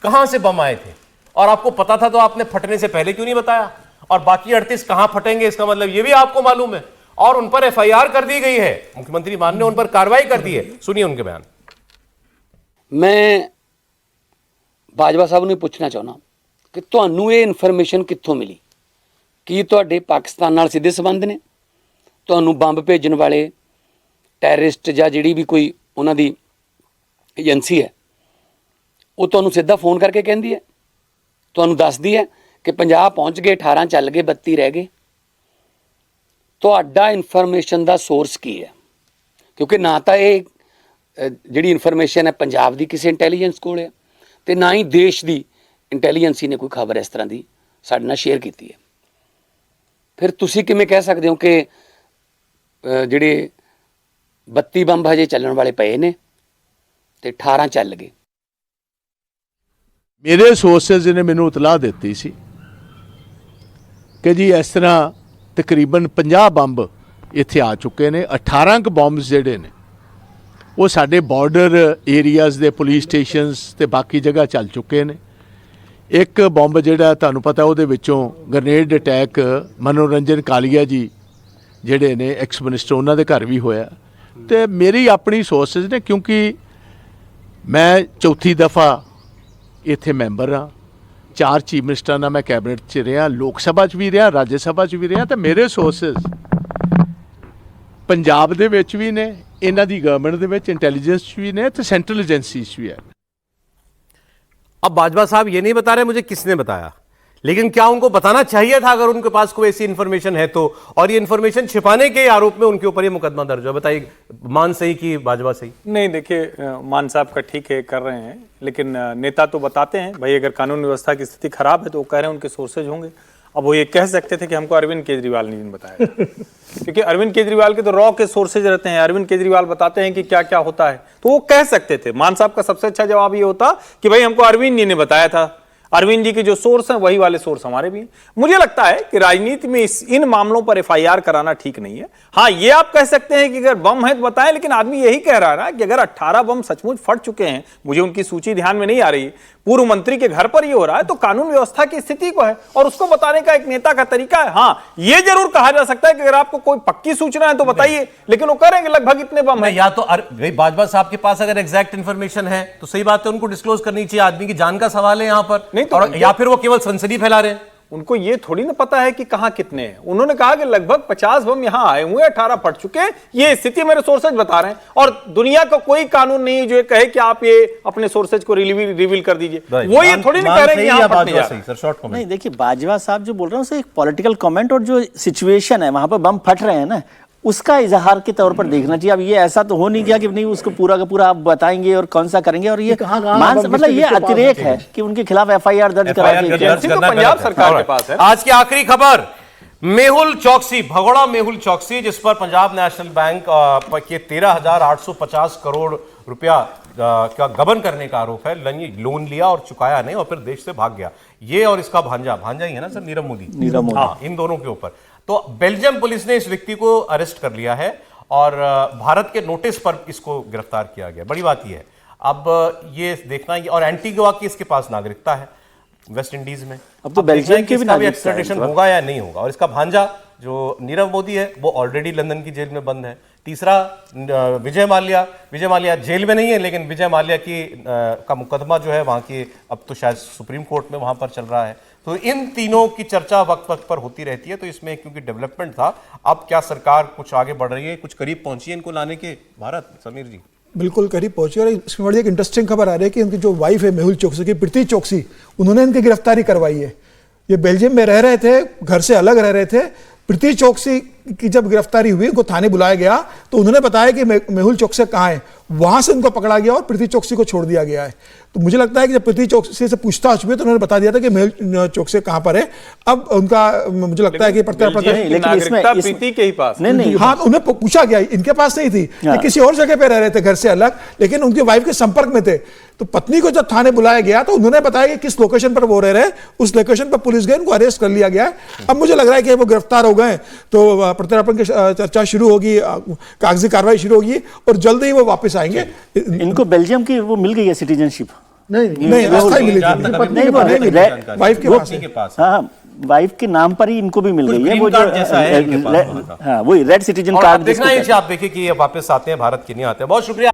Speaker 1: कहां से बम आए थे, और आपको पता था तो आपने फटने से पहले क्यों नहीं बताया, और बाकी 38 कहां फटेंगे इसका मतलब ये भी आपको मालूम है। और उन पर एफआईआर कर दी गई है, मुख्यमंत्री मान ने उन पर कार्रवाई कर दी है। सुनिए उनके बयान।
Speaker 20: मैं बाजवा साहब ने पूछना चाहना कि ਤੁਹਾਨੂੰ ਇਹ ਇਨਫੋਰਮੇਸ਼ਨ ਕਿੱਥੋਂ ਮਿਲੀ? ਕੀ ਤੁਹਾਡੇ ਪਾਕਿਸਤਾਨ ਨਾਲ ਸਿੱਧੇ ਸੰਬੰਧ ਨੇ? ਤੁਹਾਨੂੰ ਬੰਬ ਭੇਜਣ ਵਾਲੇ ਟੈਰਰਿਸਟ ਜਾਂ ਜਿਹੜੀ ਵੀ ਕੋਈ ਉਹਨਾਂ ਦੀ ਏਜੰਸੀ ਹੈ ਉਹ ਤੁਹਾਨੂੰ ਸਿੱਧਾ ਫੋਨ ਕਰਕੇ ਕਹਿੰਦੀ ਹੈ, ਤੁਹਾਨੂੰ ਦੱਸਦੀ ਹੈ ਕਿ 50 ਪਹੁੰਚ ਗਏ, 18 ਚੱਲ ਗਏ, 32 ਰਹਿ ਗਏ? ਤੁਹਾਡਾ ਇਨਫੋਰਮੇਸ਼ਨ ਦਾ ਸੋਰਸ ਕੀ ਹੈ? ਕਿਉਂਕਿ ਨਾ ਤਾਂ ਇਹ ਜਿਹੜੀ ਇਨਫੋਰਮੇਸ਼ਨ ਹੈ ਪੰਜਾਬ ਦੀ ਕਿਸੇ ਇੰਟੈਲੀਜੈਂਸ ਕੋਲ ਹੈ ਤੇ ਨਾ ਹੀ ਦੇਸ਼ ਦੀ ਇੰਟੈਲੀਜੈਂਸੀ ਨੇ ਕੋਈ ਖਬਰ ਇਸ ਤਰ੍ਹਾਂ ਦੀ ਸਾਡੇ ਨਾਲ ਸ਼ੇਅਰ ਕੀਤੀ ਹੈ। ਫਿਰ ਤੁਸੀਂ ਕਿਵੇਂ ਕਹਿ ਸਕਦੇ ਹੋ ਕਿ ਜਿਹੜੇ 32 ਬੰਬ ਹਜੇ ਚੱਲਣ ਵਾਲੇ ਪਏ ਨੇ ਤੇ 18 ਚੱਲ ਗਏ?
Speaker 21: ਮੇਰੇ ਸੋਰਸਸ ਨੇ ਮੈਨੂੰ ਇਤਲਾਹ ਦਿੱਤੀ ਸੀ ਕਿ ਜੀ ਇਸ ਤਰ੍ਹਾਂ ਤਕਰੀਬਨ 50 ਬੰਬ ਇੱਥੇ ਆ ਚੁੱਕੇ ਨੇ। 18 ਕੁ ਬੰਬਸ ਜਿਹੜੇ ਨੇ ਉਹ ਸਾਡੇ ਬਾਰਡਰ ਏਰੀਆਜ਼ ਦੇ ਪੁਲਿਸ ਸਟੇਸ਼ਨਸ ਤੇ ਬਾਕੀ ਜਗ੍ਹਾ ਚੱਲ ਚੁੱਕੇ ਨੇ। ਇੱਕ ਬੰਬ ਜਿਹੜਾ ਤੁਹਾਨੂੰ ਪਤਾ ਉਹਦੇ ਵਿੱਚੋਂ ਗ੍ਰੇਨੇਡ ਅਟੈਕ ਮਨੋਰੰਜਨ ਕਾਲੀਆ ਜੀ ਜਿਹੜੇ ਨੇ ਐਕਸ ਮਿਨਿਸਟਰ ਉਹਨਾਂ ਦੇ ਘਰ ਵੀ ਹੋਇਆ ਤੇ ਮੇਰੀ ਆਪਣੀ ਸੋਰਸਿਸ ਨੇ ਕਿਉਂਕਿ ਮੈਂ ਚੌਥੀ ਦਫਾ ਇੱਥੇ ਮੈਂਬਰ ਹਾਂ 4 ਚੀਫ ਮਿਨਿਸਟਰਾਂ ਨਾਲ ਮੈਂ ਕੈਬਨਿਟ 'ਚ ਰਿਹਾ ਲੋਕ ਸਭਾ 'ਚ ਵੀ ਰਿਹਾ ਰਾਜ ਸਭਾ 'ਚ ਵੀ ਰਿਹਾ ਤੇ ਮੇਰੇ ਸੋਰਸਿਸ ਪੰਜਾਬ ਦੇ ਵਿੱਚ ਵੀ ਨੇ ਇਹਨਾਂ ਦੀ ਗਵਰਨਮੈਂਟ ਦੇ ਵਿੱਚ ਇੰਟੈਲੀਜੈਂਸ 'ਚ ਵੀ ਨੇ ਤੇ ਸੈਂਟਰਲ ਏਜੰਸੀज 'ਚ ਵੀ है।
Speaker 1: अब बाजवा साहब ये नहीं बता रहे मुझे किसने बताया, लेकिन क्या उनको बताना चाहिए था अगर उनके पास कोई ऐसी इंफॉर्मेशन है तो, और ये इंफॉर्मेशन छिपाने के आरोप में उनके ऊपर ये मुकदमा दर्ज है। बताइए मान सही कि बाजवा सही?
Speaker 3: नहीं देखिए मान साहब का ठीक है कर रहे हैं, लेकिन नेता तो बताते हैं भाई अगर कानून व्यवस्था की स्थिति खराब है तो वो कह रहे हैं उनके सोर्सेज होंगे। अब वो ये कह सकते थे कि हमको अरविंद केजरीवाल ने बताया क्योंकि अरविंद केजरीवाल के तो रॉ के सोर्सेज रहते हैं, अरविंद केजरीवाल बताते हैं कि क्या क्या होता है, तो वो कह सकते थे। मान साहब का सबसे अच्छा जवाब ये होता कि भाई हमको अरविंद जी ने बताया था, अरविंद जी के जो सोर्स हैं वही वाले सोर्स हमारे भी हैं। मुझे लगता है कि राजनीति में इन मामलों पर एफआईआर कराना ठीक नहीं है। हाँ ये आप कह सकते हैं कि अगर बम है तो बताएं, लेकिन आदमी यही कह रहा है ना कि अगर 18 बम सचमुच फट चुके हैं, मुझे उनकी सूची ध्यान में नहीं आ रही, पूर्व मंत्री के घर पर ये हो रहा है, तो कानून व्यवस्था की स्थिति को है और उसको बताने का एक नेता का तरीका है। हाँ ये जरूर कहा जा सकता है कि अगर आपको कोई पक्की सूचना है तो बताइए, लेकिन वो करेंगे लगभग इतने बम है।
Speaker 1: या तो बाजवा साहब के पास अगर एग्जैक्ट इंफॉर्मेशन है तो सही बात है, उनको डिस्क्लोज करनी चाहिए। आदमी की जान का सवाल है यहाँ पर,
Speaker 3: नहीं तो
Speaker 1: और या फिर वो केवल सनसनी फैला रहे हैं।
Speaker 3: उनको ये थोड़ी ना पता है कि कहां कितने हैं। उन्होंने कहा कि लगभग 50 बम यहां आए हुए, 18 फट चुके हैं, ये स्थिति मेरे सोर्सेज बता रहे हैं। और दुनिया का कोई कानून नहीं जो ये कहे कि आप ये अपने सोर्सेज को रिवील कर दीजिए, वो ये थोड़ी ना कह रहे हैं कि यहां फटने जा रहे हैं।
Speaker 4: नहीं देखिए बाजवा साहब जो बोल रहे हैं उसे एक पॉलिटिकल कमेंट और जो सिचुएशन है वहां पर बम फट रहे हैं ना उसका इजहार के तौर पर देखना चाहिए। अब ये ऐसा तो हो नहीं गया कि नहीं उसको पूरा का पूरा आप बताएंगे और कौन सा करेंगे, और ये मतलब ये अतिरेक है कि उनके खिलाफ एफआईआर दर्ज करा
Speaker 3: तो पंजाब सरकार के पास है।
Speaker 1: आज की आखिरी खबर, मेहुल चौकसी, भगोड़ा मेहुल चौकसी, जिस पर पंजाब नेशनल बैंक के 13,850 करोड़ रुपया का गबन करने का आरोप है। लोन लिया और चुकाया नहीं और फिर देश से भाग गया। ये और इसका भांजा ही है ना सर, नीरव मोदी, हाँ, इन दोनों के ऊपर। तो बेल्जियम पुलिस ने इस व्यक्ति को अरेस्ट कर लिया है और भारत के नोटिस पर इसको गिरफ्तार किया गया। बड़ी बात यह है अब ये देखना, और एंटीगुआ की इसके पास नागरिकता है वेस्ट इंडीज में।
Speaker 4: अब तो बेल्जियम के भी
Speaker 1: एक्सट्राडिशन होगा या नहीं होगा। और इसका भांजा जो नीरव मोदी है वो ऑलरेडी लंदन की जेल में बंद है। तीसरा विजय माल्या जेल में नहीं है, लेकिन विजय माल्या की का मुकदमा जो है वहां की अब तो शायद सुप्रीम कोर्ट में वहां पर चल रहा है। तो इन तीनों की चर्चा वक्त वक्त पर होती रहती है। तो इसमें क्योंकि डेवलपमेंट था, अब क्या सरकार कुछ आगे बढ़ रही है, कुछ करीब पहुंची है इनको लाने के भारत? समीर जी
Speaker 13: बिल्कुल करीब पहुंची। और इसमें बड़ी एक इंटरेस्टिंग खबर आ रही है कि उनकी जो वाइफ है मेहुल चौकसी की, प्रीति चौकसी, उन्होंने इनकी गिरफ्तारी करवाई है। ये बेल्जियम में रह रहे थे, घर से अलग रह रहे थे। प्रीति चौकसी की जब गिरफ्तारी हुई, उनको थाने बुलाया गया तो उन्होंने बताया कि मेहुल चौकसी कहाँ है, वहां से उनको पकड़ा गया और प्रीति चौकसी को छोड़ दिया गया है। तो मुझे लगता है कि जब प्रीति चौकसी से पूछताछ हुई तो उन्होंने बता दिया था कि मेहुल चौकसी कहाँ पर है। अब उनका मुझे लगता है कि
Speaker 3: प्रीति के ही पास
Speaker 13: नहीं, हाँ उन्हें पूछा गया, इनके पास नहीं थी, किसी और जगह पे रह रहे थे घर से अलग, लेकिन उनकी वाइफ के संपर्क में थे। तो पत्नी को जब थाने बुलाया गया तो उन्होंने बताया कि किस लोकेशन पर वो रह रहे, उस लोकेशन पर पुलिस गई, उनको अरेस्ट कर लिया गया है। अब मुझे लग रहा है कि वो गिरफ्तार हो गए तो प्रत्यार्पण की चर्चा शुरू होगी, कागजी कार्रवाई शुरू होगी और जल्द ही वो वापस आएंगे।
Speaker 4: इनको बेल्जियम की वो मिल गई है सिटीजनशिप?
Speaker 13: नहीं अस्थायी मिली थी वाइफ के पास।
Speaker 4: हाँ वाइफ के नाम पर ही इनको भी मिल गई है वो जो, हाँ वही रेड सिटीजन कार्ड।
Speaker 1: देखना है आप देखिए कि ये वापस आते हैं भारत के नहीं आते हैं। बहुत शुक्रिया।